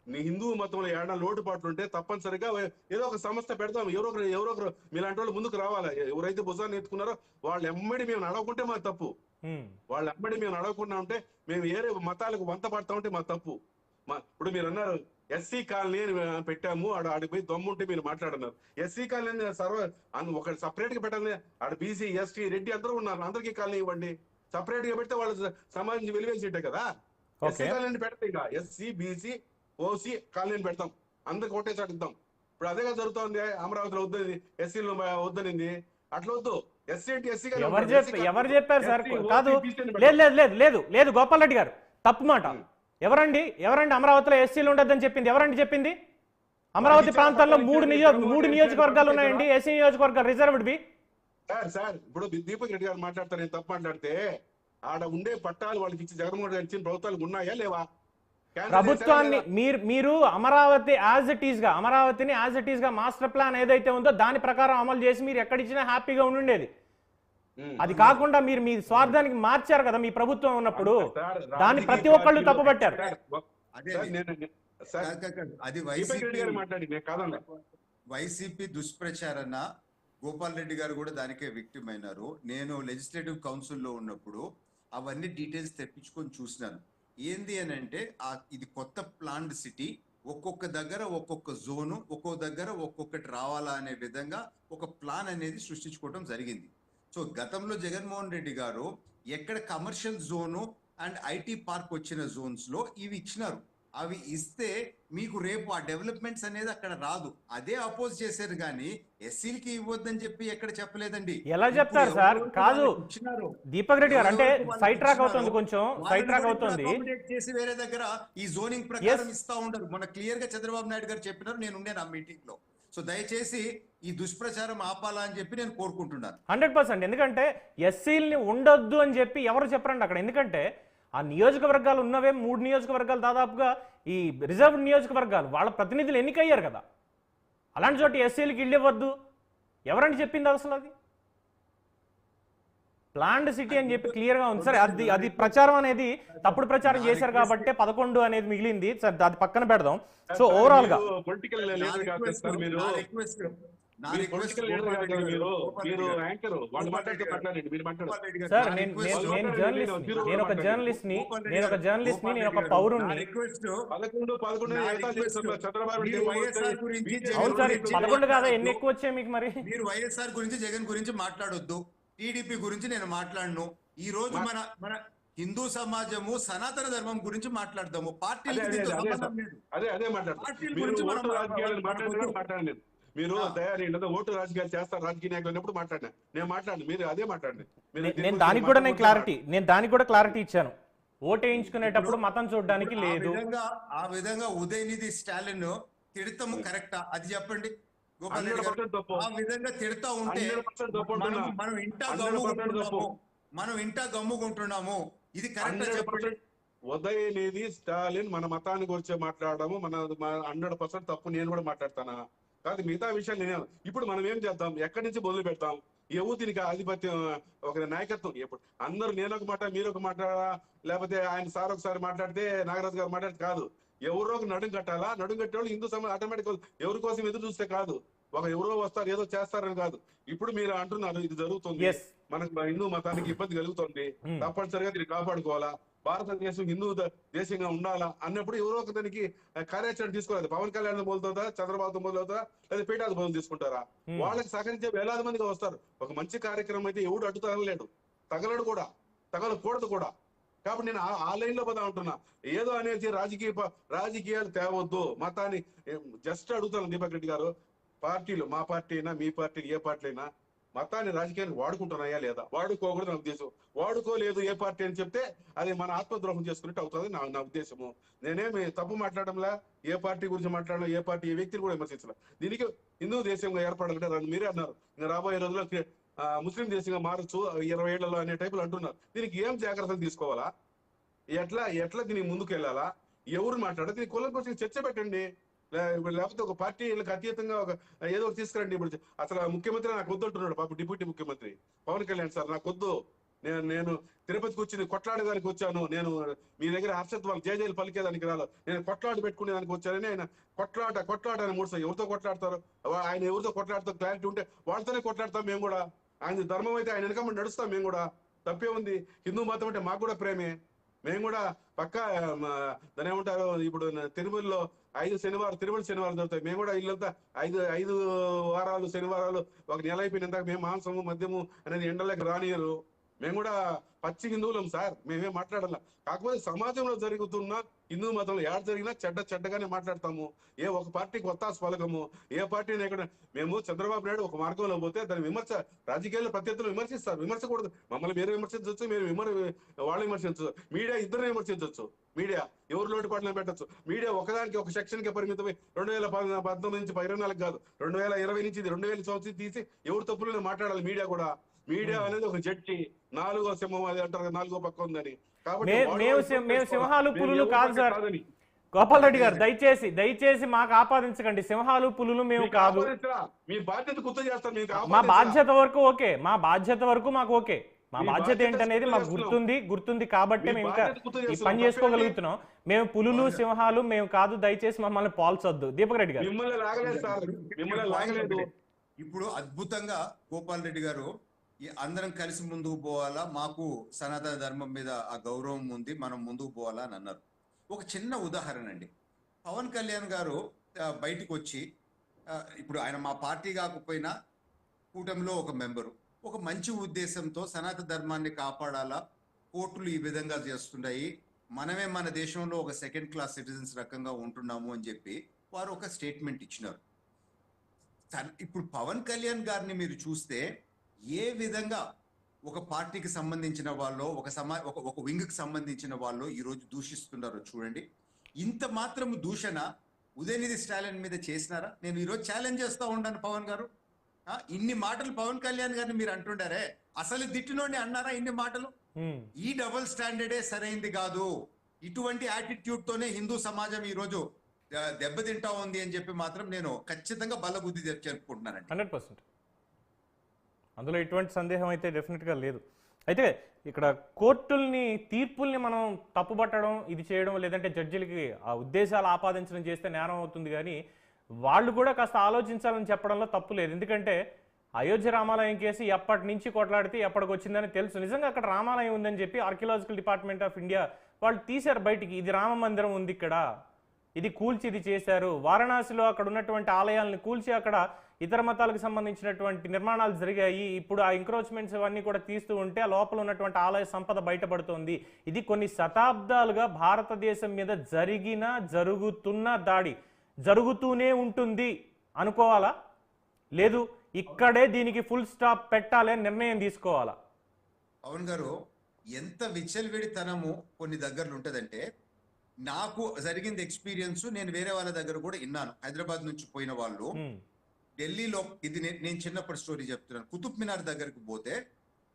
C: నీ హిందూ మతంలో ఏడా లోటుపాట్లు ఉంటే తప్పనిసరిగా ఏదో ఒక సంస్థ పెడతాం. ఎవరొకరు మీలాంటి వాళ్ళు ముందుకు రావాలి. ఎవరైతే భుజాన్ని ఎత్తుకున్నారో వాళ్ళ ఎమ్మడి మేము నడవకుంటే మా తప్పు. వాళ్ళ ఎమ్మడి మేము నడవకుండా ఉంటే, మేము ఏరే మతాలకు వంత పడతా ఉంటే మా తప్పు. ఇప్పుడు మీరు అన్నారు ఎస్సీ కాలనీ పెట్టాము, ఆడికి పోయి దమ్ముంటే మీరు మాట్లాడున్నారు. ఎస్సీ కాలనీ ఒక సపరేట్ గా పెట్టాలి. ఆడ బీసీ, ఎస్టీ, రెడ్డి అందరూ ఉన్నారు, అందరికీ కాలనీ ఇవ్వండి. సపరేట్ గా పెడితే వాళ్ళు సమాజం వెలివేసేటే కదా. ఎస్సీ కాలనీ పెడితే ఇక ఎస్సీ, బీసీ, ఓసీ కాలనీ పెడతాం, అందరికి ఒకటే చాటు ఇద్దాం. ఇప్పుడు అదేగా జరుగుతుంది. అమరావతిలో వద్దని, ఎస్సీలో వద్దనింది, అట్లా వద్దు. ఎస్సీ అంటే ఎస్సీ
A: ఎవరు చెప్పారు సార్? కాదు, లేదు గోపాల్ రెడ్డి గారు, తప్పు మాట. ఎవరండి అమరావతిలో ఎస్సీలు ఉండద్దని చెప్పింది? ఎవరండి చెప్పింది? అమరావతి ప్రాంతాల్లో 3 నియోజకవర్గాలు ఉన్నాయండి, ఎస్సీ నియోజకవర్గాలు రిజర్వ్డ్ బి.
C: సార్ ఇప్పుడు దీపక్ రెడ్డి గారు మాట్లాడతారు, నేను తప్పు మాట్లాడితే ఆడ ఉండే పట్టాలు వాళ్ళకి ఇచ్చి జగన్మోహన్ రెడ్డి ఇచ్చిన ప్రభుత్వాలు ఉన్నాయా లేవా?
A: ప్రభుత్వాన్ని మీరు అమరావతిని యాజ్ ఇట్ ఈస్ గా మాస్టర్ ప్లాన్ ఏదైతే ఉందో దాని ప్రకారం అమలు చేసి మీరు ఎక్కడిచ్చినా హ్యాపీగా ఉండుండేది. అది కాకుండా మీరు మీ స్వార్థానికి మార్చారు కదా మీ ప్రభుత్వం ఉన్నప్పుడు, దాన్ని ప్రతి ఒక్కళ్ళు తప్పుపట్టారు.
B: అది వైసీపీ దుష్ప్రచారణ. గోపాల్ రెడ్డి గారు కూడా దానికే విక్టిమ్ అయినారు. నేను లెజిస్లేటివ్ కౌన్సిల్లో ఉన్నప్పుడు అవన్నీ డీటెయిల్స్ తెప్పించుకొని చూసినాను. ఏంది అని అంటే ఇది కొత్త ప్లాన్డ్ సిటీ, ఒక్కొక్క దగ్గర ఒక్కొక్క జోను, ఒక్కొక్క దగ్గర ఒక్కొక్కటి రావాలా అనే విధంగా ఒక ప్లాన్ అనేది సృష్టించుకోవడం జరిగింది. సో గతంలో జగన్మోహన్ రెడ్డి గారు ఎక్కడ commercial zone and IT park వచ్చిన జోన్స్ లో ఇవి ఇచ్చినారు. అవి ఇస్తే మీకు రేపు ఆ డెవలప్మెంట్స్ అనేది అక్కడ రాదు. అదే అపోజ్ చేశారు కానీ ఎస్సీలకి ఇవ్వద్దని చెప్పి ఎక్కడ చెప్పలేదండి.
A: ఎలా చెప్తారు సార్? కాదు దీపక్ రెడ్డి గారు, అంటే సైడ్ ట్రాక్ అవుతుంది, కొంచెం సైడ్ ట్రాక్ అవుతుంది.
B: చేసి వేరే దగ్గర ఈ జోనింగ్ ప్రకారం ఇస్తా ఉండరు. మన క్లియర్ గా చంద్రబాబు నాయుడు గారు చెప్పినారు, నేను ఉండే ఆ మీటింగ్ లో. సో దయచేసి ఈ దుష్ప్రచారం ఆపాలా అని చెప్పి నేను కోరుకుంటున్నాను.
A: 100%. ఎందుకంటే ఎస్సీలని ఉండొద్దు అని చెప్పి ఎవరు చెప్పరండి అక్కడ. ఎందుకంటే ఆ నియోజకవర్గాలు ఉన్నవే 3 నియోజకవర్గాలు, దాదాపుగా ఈ రిజర్వ్డ్ నియోజకవర్గాలు, వాళ్ళ ప్రతినిధులు ఎన్నికయ్యారు కదా. అలాంటి చోట ఎస్సీలకి ఇల్లు ఇవ్వద్దు ఎవరండి చెప్పింది అసలు? అది ప్లాన్డ్ సిటీ అని చెప్పి క్లియర్గా ఉంది. సరే, అది ప్రచారం అనేది తప్పుడు ప్రచారం చేశారు కాబట్టి 11 అనేది మిగిలింది. అది పక్కన పెడదాం. సో ఓవరాల్ గా సార్, నేను ఒక జర్నలిస్ట్ ని, నేను ఒక పౌరుణ్ణి. అవును సార్, 11 కాదా, ఎన్ని ఎక్కువ వచ్చాయి మీకు? మరి
B: మీరు వైఎస్ఆర్ గురించి, జగన్ గురించి మాట్లాడొద్దు, టీడీపీ గురించి నేను మాట్లాడను. ఈ రోజు మన హిందూ సమాజము సనాతన ధర్మం గురించి మాట్లాడదాము.
C: మీరు తయారీ ఓటు రాజకీయాలు చేస్తారు, రాజకీయ నాయకులు అన్నప్పుడు మాట్లాడినా, నేను మాట్లాడి, మీరు అదే మాట్లాడండి.
A: నేను దానికి కూడా క్లారిటీ ఇచ్చాను. ఓటు వేయించుకునేటప్పుడు మతం చూడడానికి లేదు.
B: ఆ విధంగా ఉదయనిధి స్టాలిన్ తిడతాము కరెక్టా? అది చెప్పండి. గోపాల్ రెడ్డి గారు ఆ విధంగా తిడతా ఉంటే మనం ఇంటా గమ్ముకుంటున్నాము. ఇది కరెక్ట్ చెప్పండి.
C: ఉదయనిధి స్టాలిన్ మన మతాన్ని గురించి మాట్లాడము, మన 100% తప్పు. నేను కూడా మాట్లాడతానా కాదు, మిగతా విషయాలు నేను. ఇప్పుడు మనం ఏం చేద్దాం, ఎక్కడి నుంచి మొదలు పెడతాం? ఎవరు దీనికి ఆధిపత్యం, ఒక నాయకత్వం? ఎప్పుడు అందరూ నేను ఒక మాట, మీరు ఒక మాట, లేకపోతే ఆయన సార్ ఒకసారి మాట్లాడితే నాగరాజు గారు మాట్లాడితే కాదు. ఎవరో ఒక నడుం కట్టాలా. నడుం కట్టేవాళ్ళు హిందూ సమాజం ఆటోమేటిక్ ఎవరి కోసం ఎదురు చూస్తే కాదు, ఎవరో వస్తారు ఏదో చేస్తారని కాదు. ఇప్పుడు మీరు అంటున్నారు ఇది జరుగుతుంది, మనకు హిందూ మతానికి ఇబ్బంది కలుగుతుంది, తప్పనిసరిగా దీన్ని కాపాడుకోవాలా, భారతదేశం హిందూ దేశంగా ఉండాలా అన్నప్పుడు ఎవరో ఒక దానికి కార్యాచరణ తీసుకోలేదు. పవన్ కళ్యాణ్ మొదలవుతా, చంద్రబాబు మొదలవుతా, లేదా పీఠాది మొదలు తీసుకుంటారా? వాళ్ళకి సహకరించే వేలాది మందిగా వస్తారు. ఒక మంచి కార్యక్రమం అయితే ఎవడు అడ్డు తగలలేడు, తగలడు కూడా, తగలకూడదు కూడా. కాబట్టి నేను ఆ లైన్ లో పోదా ఉంటున్నా. ఏదో అనేది రాజకీయాలు తేవద్దు, మతాన్ని జస్ట్ అడుగుతాను. దీపక్ రెడ్డి గారు, పార్టీలు, మా పార్టీ అయినా మీ పార్టీ, ఏ పార్టీ అయినా మతాన్ని రాజకీయాన్ని వాడుకుంటున్నాయా లేదా? వాడుకోకూడదు నా ఉద్దేశం. వాడుకోలేదు ఏ పార్టీ అని చెప్తే అది మన ఆత్మద్రోహం చేసుకున్నట్టు అవుతుంది నా ఉద్దేశము. నేనేమి తప్పు మాట్లాడడంలా, ఏ పార్టీ గురించి మాట్లాడడం, ఏ పార్టీ ఏ వ్యక్తిని కూడా విమర్శించడం. దీనికి హిందూ దేశంగా ఏర్పడాలంటే మీరే అన్నారు, ఇంకా రాబోయే రోజుల్లో ముస్లిం దేశంగా మారచ్చు 20 ఏళ్లలో అనే టైపులు అంటున్నారు. దీనికి ఏం జాగ్రత్తలు తీసుకోవాలా, ఎట్లా దీనికి ముందుకు వెళ్ళాలా, ఎవరు మాట్లాడాలి, దీనికి కులం కోసం చర్చ పెట్టండి. లేకపోతే ఒక పార్టీలకు అతీతంగా ఏదో తీసుకురండి. ఇప్పుడు అసలు ముఖ్యమంత్రి నాకు వద్దు అంటున్నాడు పాప, డిప్యూటీ ముఖ్యమంత్రి పవన్ కళ్యాణ్ సార్ నాకు వద్దు, నేను తిరుపతికి వచ్చి కొట్లాడేదానికి వచ్చాను, నేను మీ దగ్గర హర్షత్వాలు జయజయలు పలికేదానికి రాదు, నేను కొట్లాడు పెట్టుకునేదానికి వచ్చానని ఆయన కొట్లాట అని 3 సార్లు ఎవరితో కొట్లాడతారు? ఆయన ఎవరితో కొట్లాడతారు క్లారిటీ ఉంటే వాళ్ళతోనే కొట్లాడతాం మేము కూడా. ఆయన ధర్మం అయితే ఆయన వెనక నడుస్తాం మేము కూడా, తప్పే ఉంది. హిందూ మతం అంటే మాకు కూడా ప్రేమే, మేము కూడా పక్కా దాని ఏమంటారు, ఇప్పుడు తిరుమలలో 5 శనివారం తిరుమల శనివారం జరుగుతాయి. మేము కూడా ఇల్లంతా 5 వారాలు శనివారాలు ఒక నెల అయిపోయినంత మేము మాంసము మద్యము అనేది ఎండలకు రానియరు. మేము కూడా పచ్చి హిందువులం సార్, మేమేం మాట్లాడాల. కాకపోతే సమాజంలో జరుగుతున్న హిందూ మతంలో ఏడ జరిగినా చెడ్డగానే మాట్లాడతాము. ఏ ఒక పార్టీకి ఒత్తాసు పలకము, ఏ పార్టీని ఎక్కడ. మేము చంద్రబాబు నాయుడు ఒక మార్గంలో పోతే దాని విమర్శ, రాజకీయాల్లో ప్రత్యర్థులు విమర్శిస్తారు, విమర్శకూడదు. మమ్మల్ని మీరు విమర్శించవచ్చు, వాళ్ళు విమర్శించవచ్చు, మీడియా ఇద్దరు విమర్శించవచ్చు, మీడియా ఎవరు లోటుపాట్లను పెట్టచ్చు. మీడియా ఒకదానికి ఒక సెక్షన్ కి పరిమితమై 2019 నుంచి 24 కాదు, 2020 నుంచి 2000 సంవత్సరం తీసి ఎవరు తప్పులను మాట్లాడాలి. మీడియా అనేది ఒక జడ్జి, 4వ సింహం అది అంటారు, 4వ పక్క ఉందని. కాబట్టి
A: మేము సింహాలు పులులు కాదు సార్, గోపాల్ రెడ్డి గారు దయచేసి మాకు ఆపాదించకండి. సింహాలు పులులు మేము
C: మీకు
A: కాదు.
C: ఆపాదించరా? మీ బాధ్యత గుర్తు చేస్తాను. మీకు
A: మా
C: ఆపాదించరా?
A: బాధ్యత వరకు ఓకే, మా బాధ్యత వరకు మాకు ఓకే. మా
C: మీ
A: బాధ్యత
C: బాధ్యత
A: ఏంటనేది మాకు
C: గుర్తు
A: గుర్తుంది కాబట్టి
C: మీ
A: మేము ఇంకా
C: బాధ్యత గుర్తు
A: ఈ
C: చేస్తున్నాం.
A: పని చేసుకోగలుగుతున్నాం. మేము పులులు సింహాలు మేము కాదు, దయచేసి మమ్మల్ని పోల్చొద్దు. దీపక్ రెడ్డి గారు.
C: మిమ్మల్ని లాగలేదు సార్, మిమ్మల్ని లాగలేదు.
B: ఇప్పుడు అద్భుతంగా గోపాల్ రెడ్డి గారు అందరం కలిసి ముందుకు పోవాలా, మాకు సనాతన ధర్మం మీద ఆ గౌరవం ఉంది, మనం ముందుకు పోవాలా అని అన్నారు. ఒక చిన్న ఉదాహరణ అండి. పవన్ కళ్యాణ్ గారు బయటకు వచ్చి ఇప్పుడు ఆయన మా పార్టీ కాకపోయినా కూటమిలో ఒక మెంబరు, ఒక మంచి ఉద్దేశంతో సనాతన ధర్మాన్ని కాపాడాలా, కోర్టులు ఈ విధంగా చేస్తున్నాయి, మనమే మన దేశంలో ఒక సెకండ్ క్లాస్ సిటిజన్స్ రకంగా ఉంటున్నాము అని చెప్పి వారు ఒక స్టేట్మెంట్ ఇచ్చినారు. ఇప్పుడు పవన్ కళ్యాణ్ గారిని మీరు చూస్తే ఏ విధంగా ఒక పార్టీకి సంబంధించిన వాళ్ళు ఒక వింగ్కి సంబంధించిన వాళ్ళు ఈరోజు దూషిస్తున్నారో చూడండి. ఇంత మాత్రం దూషణ ఉదయనిధి స్టాలిన్ మీద చేసినారా? నేను ఈరోజు ఛాలెంజ్ చేస్తూ ఉన్నాను పవన్ గారు. ఇన్ని మాటలు పవన్ కళ్యాణ్ గారిని మీరు అంటుండారే, అసలు దిట్టినోడిని అన్నారా ఇన్ని మాటలు? ఈ డబుల్ స్టాండర్డే సరైంది కాదు. ఇటువంటి యాటిట్యూడ్ తోనే హిందూ సమాజం ఈ రోజు దెబ్బతింటా ఉంది అని చెప్పి మాత్రం నేను ఖచ్చితంగా బల్లబుద్ధి చెప్పుకుంటున్నానండి.
A: 100%. అందులో ఎటువంటి సందేహం అయితే డెఫినెట్గా లేదు. అయితే ఇక్కడ కోర్టుల్ని తీర్పుల్ని మనం తప్పుపట్టడం, ఇది చేయడం, లేదంటే జడ్జిలకి ఆ ఉద్దేశాలు ఆపాదించడం చేస్తే నేరం అవుతుంది. కానీ వాళ్ళు కూడా కాస్త ఆలోచించాలని చెప్పడంలో తప్పు లేదు. ఎందుకంటే అయోధ్య రామాలయం కేసు ఎప్పటి నుంచి కొట్లాడితే ఎప్పటికి వచ్చిందని తెలుసు. నిజంగా అక్కడ రామాలయం ఉందని చెప్పి ఆర్కియలాజికల్ డిపార్ట్మెంట్ ఆఫ్ ఇండియా వాళ్ళు తీశారు బయటికి. ఇది రామ మందిరం ఉంది ఇక్కడ, ఇది కూల్చి ఇది చేశారు. వారణాసిలో అక్కడ ఉన్నటువంటి ఆలయాలను కూల్చి అక్కడ ఇతర మతాలకు సంబంధించినటువంటి నిర్మాణాలు జరిగాయి. ఇప్పుడు ఆ ఎంక్రోచ్మెంట్స్ అవన్నీ కూడా తీస్తూ ఉంటే ఆ లోపల ఉన్నటువంటి ఆలయ సంపద బయటపడుతోంది. ఇది కొన్ని శతాబ్దాలుగా భారతదేశం మీద జరుగుతున్న దాడి, జరుగుతూనే ఉంటుంది అనుకోవాలా? లేదు ఇక్కడే దీనికి ఫుల్ స్టాప్ పెట్టాలి అని నిర్ణయం తీసుకోవాలా?
B: పవన్ గారు, ఎంత విచ్చలవిడితనము కొన్ని దగ్గరలు ఉంటుందంటే, నాకు జరిగింది ఎక్స్పీరియన్స్, నేను వేరే వాళ్ళ దగ్గర కూడా విన్నాను. హైదరాబాద్ నుంచి పోయిన వాళ్ళు ఢిల్లీలో, ఇది నేను చిన్నప్పటి స్టోరీ చెప్తున్నాను, కుతుబ్ మినార్ దగ్గరకు పోతే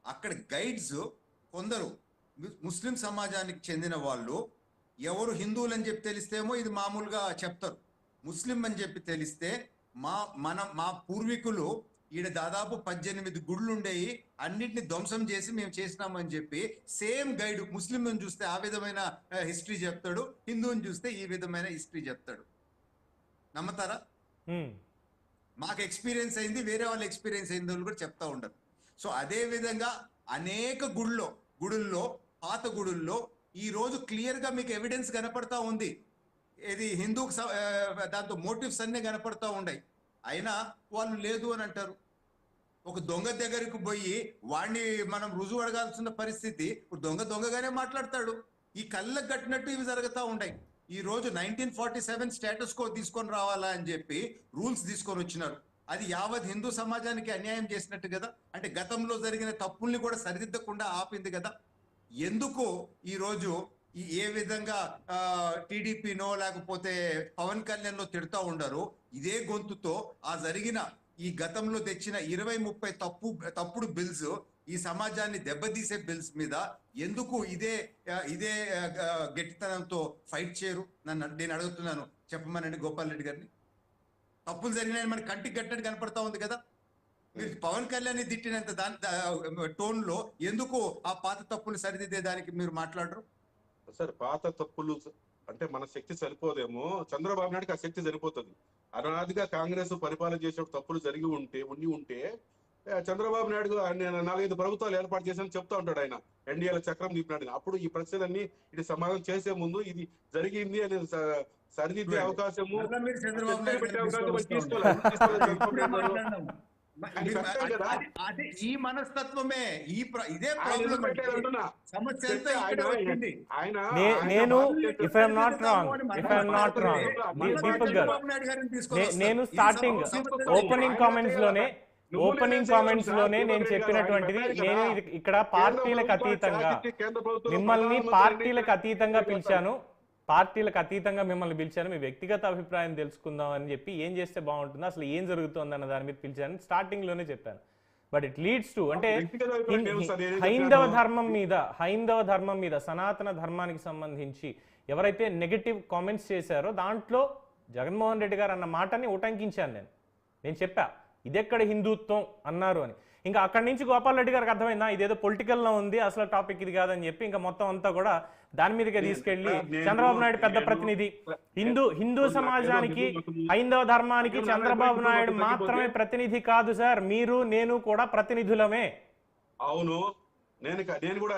B: అక్కడ గైడ్స్ కొందరు ముస్లిం సమాజానికి చెందిన వాళ్ళు, ఎవరు హిందువులు అని చెప్పి తెలిస్తేమో ఇది మామూలుగా చెప్తారు, ముస్లిం అని చెప్పి తెలిస్తే మా పూర్వీకులు ఈడ దాదాపు 18 గుళ్ళు ఉండేవి, అన్నిటిని ధ్వంసం చేసి మేము చేసినామని చెప్పి సేమ్ గైడ్ ముస్లింని చూస్తే ఆ విధమైన హిస్టరీ చెప్తాడు, హిందువుని చూస్తే ఈ విధమైన హిస్టరీ చెప్తాడు. నమ్మతారా? మాకు ఎక్స్పీరియన్స్ అయింది, వేరే వాళ్ళ ఎక్స్పీరియన్స్ అయింది వాళ్ళు కూడా చెప్తా ఉండరు. సో అదే విధంగా అనేక గుడుల్లో పాత గుడుల్లో ఈ రోజు క్లియర్ గా మీకు ఎవిడెన్స్ కనపడతా ఉంది. ఇది హిందూ దాంతో మోటివ్స్ అన్నీ కనపడతా ఉన్నాయి. అయినా వాళ్ళు లేదు అని అంటారు. ఒక దొంగ దగ్గరకు పోయి వాడిని మనం రుజువు అడగాల్సిన పరిస్థితి, దొంగగానే మాట్లాడతాడు. ఈ కళ్ళకు కట్టినట్టు ఇవి జరుగుతూ ఉంటాయి. ఈ రోజు 1947 స్టేటస్ కో తీసుకొని రావాలా అని చెప్పి రూల్స్ తీసుకొని వచ్చినారు. అది యావత్ హిందూ సమాజానికి అన్యాయం చేసినట్టు కదా. అంటే గతంలో జరిగిన తప్పుల్ని కూడా సరిదిద్దకుండా ఆపింది కదా. ఎందుకు ఈ రోజు ఏ విధంగా టీడీపీనో లేకపోతే పవన్ కళ్యాణ్ లో తిడతా ఉండరు, ఇదే గొంతుతో ఆ జరిగిన ఈ గతంలో తెచ్చిన 20-30 తప్పుడు బిల్స్, ఈ సమాజాన్ని దెబ్బతీసే బిల్స్ మీద ఎందుకు ఇదే గట్టితనంతో ఫైట్ చేయరు? నేను అడుగుతున్నాను, చెప్పమనండి గోపాల్ రెడ్డి గారిని. తప్పులు జరిగినాయని మన కంటికి గట్టని కనపడతా ఉంది కదా. మీరు పవన్ కళ్యాణ్ తిట్టినంత టోన్ లో ఎందుకు ఆ పాత తప్పులు సరిదిద్దే దానికి మీరు మాట్లాడరు?
C: సార్, పాత తప్పులు అంటే మన శక్తి సరిపోదేమో, చంద్రబాబు నాయుడుకి ఆ శక్తి సరిపోతుంది. అనాదిగా కాంగ్రెస్ పరిపాలన చేసే తప్పులు ఉండి ఉంటే చంద్రబాబు నాయుడు 4-5 ప్రభుత్వాలు ఏర్పాటు చేశానని చెప్తా ఉంటాడు. ఆయన ఎన్డీఏల చక్రం తిప్పినాడు. అప్పుడు ఈ ప్రశ్నలన్నీ ఇది సమాధానం చేసే ముందు ఇది జరిగింది అని సరిదిద్దే అవకాశము
B: ఈ మనస్తత్వమే ఇదే
A: నేను if I'm not wrong Deepak గారు, నేను స్టార్టింగ్ ఓపెనింగ్ కామెంట్స్ లోనే నేను చెప్పినటువంటిది, నేను ఇక్కడ పార్టీలకు అతీతంగా మిమ్మల్ని పిలిచాను, మీ వ్యక్తిగత అభిప్రాయం తెలుసుకుందాం అని చెప్పి, ఏం చేస్తే బాగుంటుందో, అసలు ఏం జరుగుతుంది అన్న దాని మీద పిలిచాను. స్టార్టింగ్ లోనే చెప్పాను, బట్ ఇట్ లీడ్స్ టు అంటే
C: వ్యక్తిగత అభిప్రాయం ఏమి సార్? నేనేం
A: హైందవ ధర్మం మీద సనాతన ధర్మానికి సంబంధించి ఎవరైతే నెగటివ్ కామెంట్స్ చేశారో దాంట్లో జగన్మోహన్ రెడ్డి గారు అన్న మాటని ఉటంకించాను నేను చెప్పా ఇదెక్కడ హిందుత్వం అన్నారు అని. ఇంకా అక్కడి నుంచి గోపాల్ రెడ్డి గారికి అర్థమైందా ఇదేదో పొలిటికల్లో ఉంది, అసలు టాపిక్ ఇది కాదని చెప్పి ఇంకా మొత్తం అంతా కూడా దాని మీదకే తీసుకెళ్లి చంద్రబాబు నాయుడు పెద్ద ప్రతినిధి, హిందూ సమాజానికి హైందవ ధర్మానికి చంద్రబాబు నాయుడు మాత్రమే ప్రతినిధి కాదు సార్, మీరు నేను కూడా ప్రతినిధులమే.
C: అవును, నేను కూడా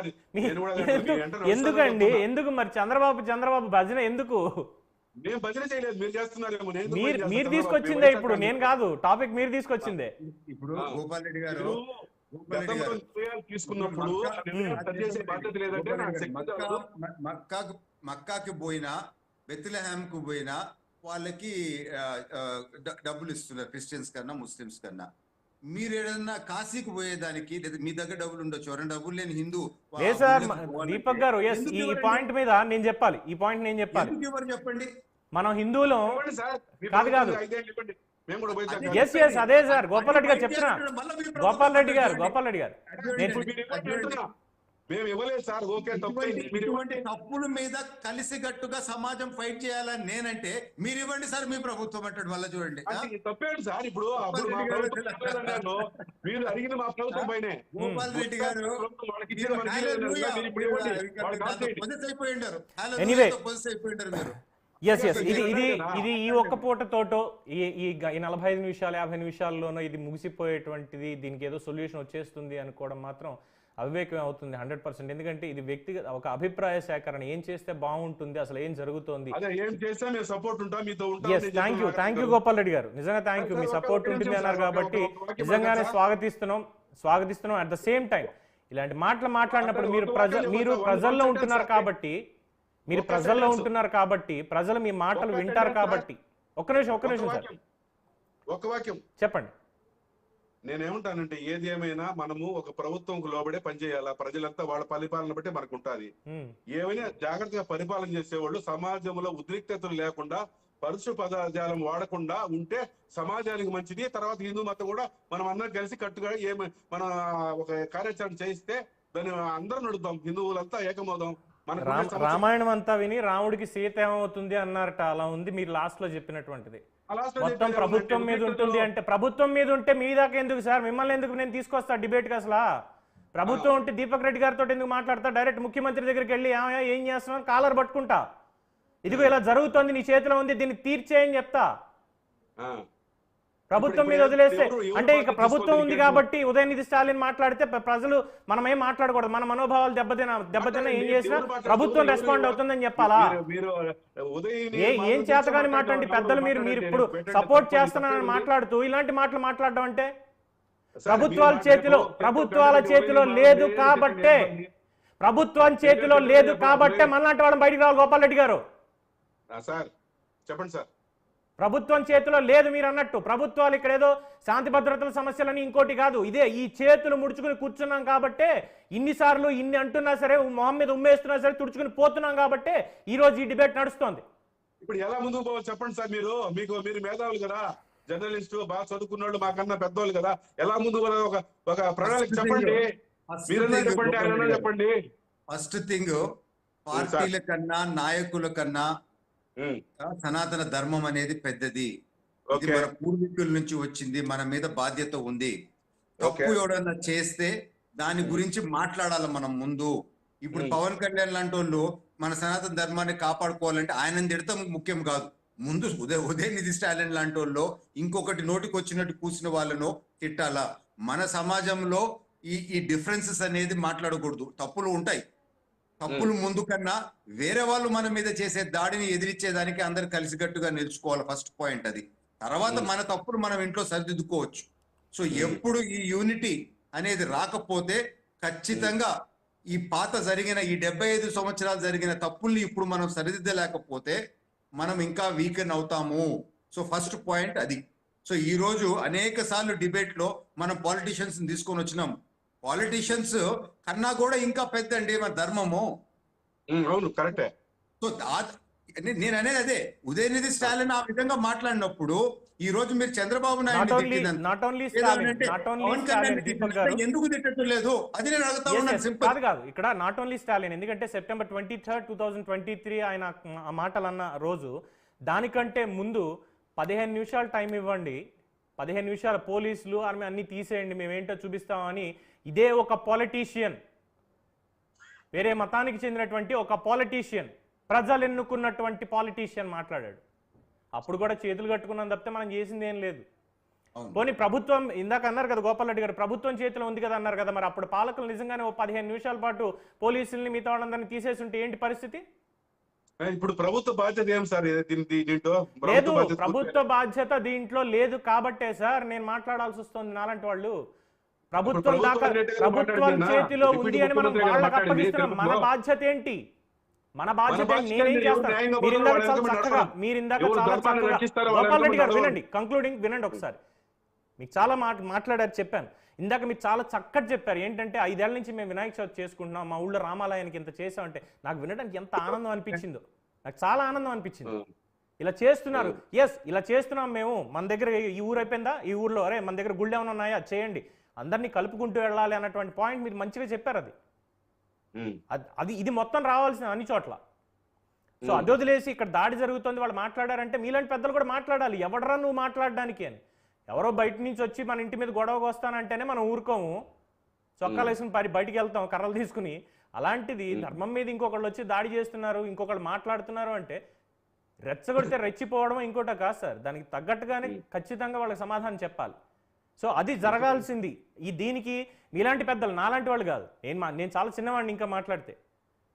A: ఎందుకండి ఎందుకు మరి చంద్రబాబు భజన ఎందుకు?
C: మేము భజన చేయలేదు, మీరు చేస్తున్నారేమో.
A: మీరు తీసుకొచ్చిందే, ఇప్పుడు నేను కాదు, టాపిక్ మీరు తీసుకొచ్చిందే.
B: ఇప్పుడు గోపాల్ రెడ్డి గారు
C: తీసుకున్నప్పుడు
B: మక్కాకి పోయినా బెత్లెహేమ్కు పోయినా వాళ్ళకి డబ్బులు ఇస్తున్నారు, క్రిస్టియన్స్ కన్నా ముస్లిమ్స్ కన్నా. మీరు ఏదన్నా కాశీకి పోయేదానికి మీ దగ్గర డబ్బులు ఉండొచ్చు, ఎవరైనా డబ్బులు లేని హిందూ.
A: సార్ దీపక్ గారు ఈ పాయింట్ మీద నేను చెప్పాలి, ఈ పాయింట్ నేను చెప్పాలి.
B: చెప్పండి,
A: మనం హిందువులం కాదు అదే సార్ గోపాల్ రెడ్డి గారు చెప్తున్నా. గోపాల్ రెడ్డి గారు
C: మేము ఇవ్వలేదు సార్. ఓకే,
B: తప్పుల మీద కలిసికట్టుగా సమాజం ఫైట్ చేయాలని నేనంటే మీరు ఇవ్వండి సార్ మీ ప్రభుత్వం అంటాడు. మళ్ళీ చూడండి
C: తప్పేంటి సార్. ఇప్పుడు మీరు అడిగిన మా ప్రభుత్వం పైనే
B: గోపాల్ రెడ్డి గారు అయిపోయింటారు.
A: ఎస్ ఇది ఈ ఒక్క పూటతోటో ఈ 45 నిమిషాలు 50 నిమిషాల్లోనో ఇది ముగిసిపోయేటువంటిది, దీనికి ఏదో సొల్యూషన్ వచ్చేస్తుంది అనుకోవడం మాత్రం అవివేకం అవుతుంది 100%. ఎందుకంటే ఇది వ్యక్తిగత ఒక అభిప్రాయ సేకరణ, ఏం చేస్తే బాగుంటుంది, అసలు ఏం జరుగుతోంది. థ్యాంక్ యూ గోపాల్ రెడ్డి గారు, నిజంగా థ్యాంక్ యూ. మీ సపోర్ట్ ఉంటుంది అన్నారు కాబట్టి నిజంగానే స్వాగతిస్తున్నాం. అట్ ద సేమ్ టైం ఇలాంటి మాటలు మాట్లాడినప్పుడు మీరు ప్రజల్లో ఉంటున్నారు కాబట్టి ప్రజలు మీ మాటలు వింటారు కాబట్టి. ఒక్క నిమిషం సార్,
C: ఒక వాక్యం
A: చెప్పండి.
C: నేనేమంటానంటే ఏది ఏమైనా మనము ఒక ప్రభుత్వంకు లోబడే పనిచేయాలా, ప్రజలంతా వాళ్ళ పరిపాలన బట్టి మనకు ఉంటుంది. ఏమైనా జాగ్రత్తగా పరిపాలన చేసేవాళ్ళు సమాజంలో ఉద్రిక్తతలు లేకుండా పరుష పదజాలం వాడకుండా ఉంటే సమాజానికి మంచిది. తర్వాత హిందూ మతం కూడా మనం అందరం కలిసి కట్టుగా మన ఒక కార్యాచరణ చేయిస్తే దాన్ని అందరం నడుద్దాం, హిందువులంతా ఏకమవుదాం.
A: రామాయణం అంతా విని రాముడికి సీత ఏమవుతుంది అన్నారట, అలా ఉంది మీరు లాస్ట్ లో చెప్పినటువంటిది. మొత్తం ప్రభుత్వం మీద ఉంటుంది అంటే, ప్రభుత్వం మీద ఉంటే మీ దాకా ఎందుకు సార్, మిమ్మల్ని ఎందుకు నేను తీసుకొస్తా డిబేట్ కి? అసలు ప్రభుత్వం ఉంటే దీపక్ రెడ్డి గారితో ఎందుకు మాట్లాడతా? డైరెక్ట్ ముఖ్యమంత్రి దగ్గరికి వెళ్ళి ఏం చేస్తున్నావు కాలర్ పట్టుకుంటా, ఇదిగో ఇలా జరుగుతుంది, నీ చేతిలో ఉంది, దీన్ని తీర్చేయని చెప్తా. ప్రభుత్వం మీద వదిలేస్తే అంటే ఇక ప్రభుత్వం ఉంది కాబట్టి ఉదయనిధి స్టాలిన్ మాట్లాడితే ప్రజలు మనం ఏం మాట్లాడకూడదు, మన మనోభావాలు దెబ్బతిన్నా ఏం చేసినా ప్రభుత్వం రెస్పాండ్ అవుతుందని చెప్పాలా? ఏం చేతగాని మాట్లాడి పెద్దలు మీరు ఇప్పుడు సపోర్ట్ చేస్తున్నారని మాట్లాడుతూ ఇలాంటి మాటలు మాట్లాడడం అంటే ప్రభుత్వాల చేతిలో లేదు కాబట్టే మనలాంటి వాళ్ళని బయటికి రావాలి. గోపాల్ రెడ్డి గారు
C: చెప్పండి సార్.
A: ప్రభుత్వం చేతిలో లేదు మీరు అన్నట్టు. ప్రభుత్వాలు ఇక్కడ ఏదో శాంతి భద్రతల సమస్యలని ఇంకోటి కాదు, ఇదే ఈ చేతులు ముడుచుకుని కూర్చున్నాం కాబట్టే ఇన్నిసార్లు ఇన్ని అంటున్నా సరే, మొహం మీద ఉమ్మేస్తున్నా సరే తుడుచుకుని పోతున్నాం కాబట్టే ఈ రోజు ఈ డిబేట్ నడుస్తోంది.
C: ఇప్పుడు ఎలా ముందుకు పోవాలి చెప్పండి సార్. మీరు మేధావులు కదా, జర్నలిస్టు, బాగా చదువుకున్న వాళ్ళు, మాకన్నా పెద్దవాళ్ళు కదా, ఎలా ముందుకు ఒక ప్రణాళిక చెప్పండి. మీరన్నా చెప్పండి, ఆయన చెప్పండి.
B: ఫస్ట్ థింగ్, పార్టీల కన్నా నాయకుల కన్నా సనాతన ధర్మం అనేది పెద్దది. ఇది మన పూర్వీకుల నుంచి వచ్చింది, మన మీద బాధ్యత ఉంది. తప్పు ఎవడన్నా చేస్తే దాని గురించి మాట్లాడాలి మనం ముందు. ఇప్పుడు పవన్ కళ్యాణ్ లాంటి వాళ్ళు మన సనాతన ధర్మాన్ని కాపాడుకోవాలంటే ఆయన తిడతాం ముఖ్యం కాదు, ముందు ఉదయనిధి స్టాలిన్ లాంటి వాళ్ళు ఇంకొకటి నోటికి వచ్చినట్టు కూర్చున్న వాళ్ళను తిట్టాలా. మన సమాజంలో ఈ డిఫరెన్సెస్ అనేది మాట్లాడకూడదు. తప్పులు ఉంటాయి, తప్పులు ముందు కన్నా వేరే వాళ్ళు మన మీద చేసే దాడిని ఎదిరించేదానికి అందరు కలిసికట్టుగా నిలుచుకోవాలి. ఫస్ట్ పాయింట్ అది. తర్వాత మన తప్పులు మనం ఇంట్లో సరిదిద్దుకోవచ్చు. సో ఎప్పుడు ఈ యూనిటీ అనేది రాకపోతే ఖచ్చితంగా ఈ పాత జరిగిన ఈ 75 సంవత్సరాలు జరిగిన తప్పుల్ని ఇప్పుడు మనం సరిదిద్దలేకపోతే మనం ఇంకా వీకెన్ అవుతాము. సో ఫస్ట్ పాయింట్ అది. సో ఈ రోజు అనేక సార్లు డిబేట్ లో మనం పాలిటీషియన్స్ తీసుకొని వచ్చినాం. పాలిటీషియన్స్ కన్నా కూడా ఇంకా పెద్ద అండి మన ధర్మము.
C: అవును, కరెక్టే.
B: సో నేను అనేది అదే, ఉదయనిధి స్టాలిన్ ఆ విధంగా మాట్లాడినప్పుడు ఈ రోజు మీరు చంద్రబాబు నాయుడు
A: నాట్ ఓన్లీ స్టాలిన్
B: పవన్ కళ్యాణ్
A: దీపక్ గారు
B: ఎందుకు తిట్టలేదు అది నేను అడుగుతా ఉన్నాను. సింపుల్
A: కాదు ఇక్కడ నాట్ ఓన్లీ స్టాలిన్, ఎందుకంటే September 23, 2023 ఆయన ఆ మాటలు అన్న రోజు, దానికంటే ముందు 15 నిమిషాలు టైం ఇవ్వండి, 15 నిమిషాల పోలీసులు ఆర్మీ అన్ని తీసేయండి, మేమేంటో చూపిస్తామని ఇదే ఒక పాలిటీషియన్, వేరే మతానికి చెందినటువంటి ఒక పాలిటీషియన్, ప్రజలు ఎన్నుకున్నటువంటి పాలిటీషియన్ మాట్లాడాడు. అప్పుడు కూడా చేతులు కట్టుకున్నాం తప్పితే మనం చేసింది ఏం లేదు. పోనీ ప్రభుత్వం, ఇందాక అన్నారు కదా గోపాల్ రెడ్డి గారు, ప్రభుత్వం చేతిలో ఉంది కదా అన్నారు కదా, మరి అప్పుడు పాలకులు నిజంగానే 15 నిమిషాల పాటు పోలీసుల్ని మిగతా వాళ్ళందరినీ తీసేసి ఉంటే ఏంటి పరిస్థితి?
C: ఇప్పుడు ప్రభుత్వ బాధ్యత ఏం సార్ దీంట్లో?
A: లేదు, ప్రభుత్వ బాధ్యత దీంట్లో లేదు కాబట్టే సార్ నేను మాట్లాడాల్సి వస్తుంది. నాలాంటి వాళ్ళు ప్రభుత్వం చేతిలో ఉంది అని మనం వాళ్ళకి అప్పగిస్తున్నాం. మన బాధ్యత ఏంటి? మన బాధ్యత నేనేం చేస్తాను? మీరు ఇందాక చాలా చక్కగా గోపాల్ రెడ్డి గారు వినండి, కంక్లూడింగ్ వినండి ఒకసారి. మీకు చాలా మాట్లాడారు, చెప్పాను ఇందాక, మీరు చాలా చక్కటి చెప్పారు. ఏంటంటే 5 ఏళ్ల నుంచి మేము వినాయక చవితి చేసుకుంటున్నాం, మా ఊళ్ళో రామాలయానికి ఇంత చేసామంటే నాకు వినడానికి ఎంత ఆనందం అనిపించిందో, నాకు చాలా ఆనందం అనిపించింది. ఇలా చేస్తున్నారు, ఎస్ ఇలా చేస్తున్నాం మేము, మన దగ్గర ఈ ఊరు అయిపోయిందా, ఈ ఊర్లో అరే మన దగ్గర గుళ్ళు ఏమైనా ఉన్నాయా చేయండి, అందరినీ కలుపుకుంటూ వెళ్ళాలి అన్నటువంటి పాయింట్ మీరు మంచిగా చెప్పారు. అది ఇది మొత్తం రావాల్సిన అన్ని చోట్ల. సో అది వదిలేసి ఇక్కడ దాడి జరుగుతుంది వాళ్ళు మాట్లాడారంటే మీలాంటి పెద్దలు కూడా మాట్లాడాలి. ఎవడరా నువ్వు మాట్లాడడానికి అని, ఎవరో బయట నుంచి వచ్చి మన ఇంటి మీద గొడవకు వస్తానంటేనే మనం ఊరుకోము, చొక్కాలు వేసుకుని బయటికి వెళ్తాం కర్రలు తీసుకుని. అలాంటిది ధర్మం మీద ఇంకొకళ్ళు వచ్చి దాడి చేస్తున్నారు, ఇంకొకళ్ళు మాట్లాడుతున్నారు అంటే రెచ్చగొడితే రెచ్చిపోవడం ఇంకోట కాదు సార్. దానికి తగ్గట్టుగానే ఖచ్చితంగా వాళ్ళకి సమాధానం చెప్పాలి. సో అది జరగాల్సింది. దీనికి మీలాంటి పెద్దలు, నాలాంటి వాళ్ళు కాదు, నేను చాలా చిన్నవాడిని ఇంకా మాట్లాడితే,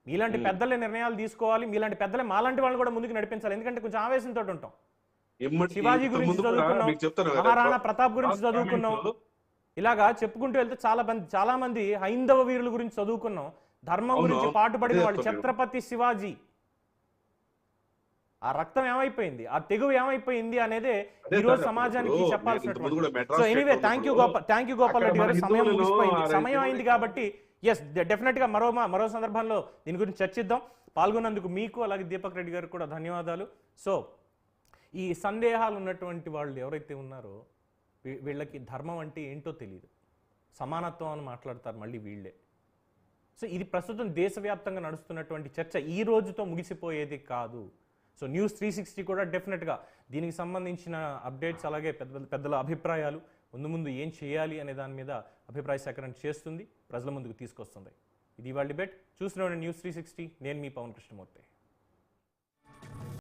A: మీలాంటి పెద్దలే నిర్ణయాలు తీసుకోవాలి, మీలాంటి పెద్దలే మాలాంటి వాళ్ళు కూడా ముందుకు నడిపించాలి. ఎందుకంటే కొంచెం ఆవేశంతో ఉంటాం. శివాజీ గురించి చదువుకున్నాం, మహారాణా ప్రతాప్ గురించి చదువుకున్నాం, ఇలాగా చెప్పుకుంటూ వెళ్తే చాలా మంది హైందవ వీరుల గురించి చదువుకున్నాం, ధర్మం గురించి పాటుపడిన వాళ్ళు. ఛత్రపతి శివాజీ, ఆ రక్తం ఏమైపోయింది, ఆ తెగువ ఏమైపోయింది అనేదే ఈ రోజు సమాజానికి చెప్పాల్సినటువంటి. So anyway thank you Gopal Reddy గారు, సమయం ముగిసిపోయింది, సమయం అయింది కాబట్టి ఎస్ డెఫినెట్ గా మరో సందర్భంలో దీని గురించి చర్చిద్దాం. పాల్గొన్నందుకు మీకు అలాగే దీపక్ రెడ్డి గారికి కూడా ధన్యవాదాలు. సో ఈ సందేహాలు ఉన్నటువంటి వాళ్ళు ఎవరైతే ఉన్నారో వీళ్ళకి ధర్మం అంటే ఏంటో తెలియదు, సమానత్వం అని మాట్లాడతారు మళ్ళీ వీళ్ళే. సో ఇది ప్రస్తుతం దేశవ్యాప్తంగా నడుస్తున్నటువంటి చర్చ, ఈ రోజుతో ముగిసిపోయేది కాదు. సో న్యూస్ 360 కూడా డెఫినెట్గా దీనికి సంబంధించిన అప్డేట్స్, అలాగే పెద్దల అభిప్రాయాలు, ముందు ఏం చేయాలి అనే దాని మీద అభిప్రాయ సేకరణ చేస్తుంది, ప్రజల ముందుకు తీసుకొస్తుంది. ఇది ఇవాళ డిబేట్. చూస్తున్నాం న్యూస్ 360. నేను మీ పవన్ కృష్ణమూర్తి.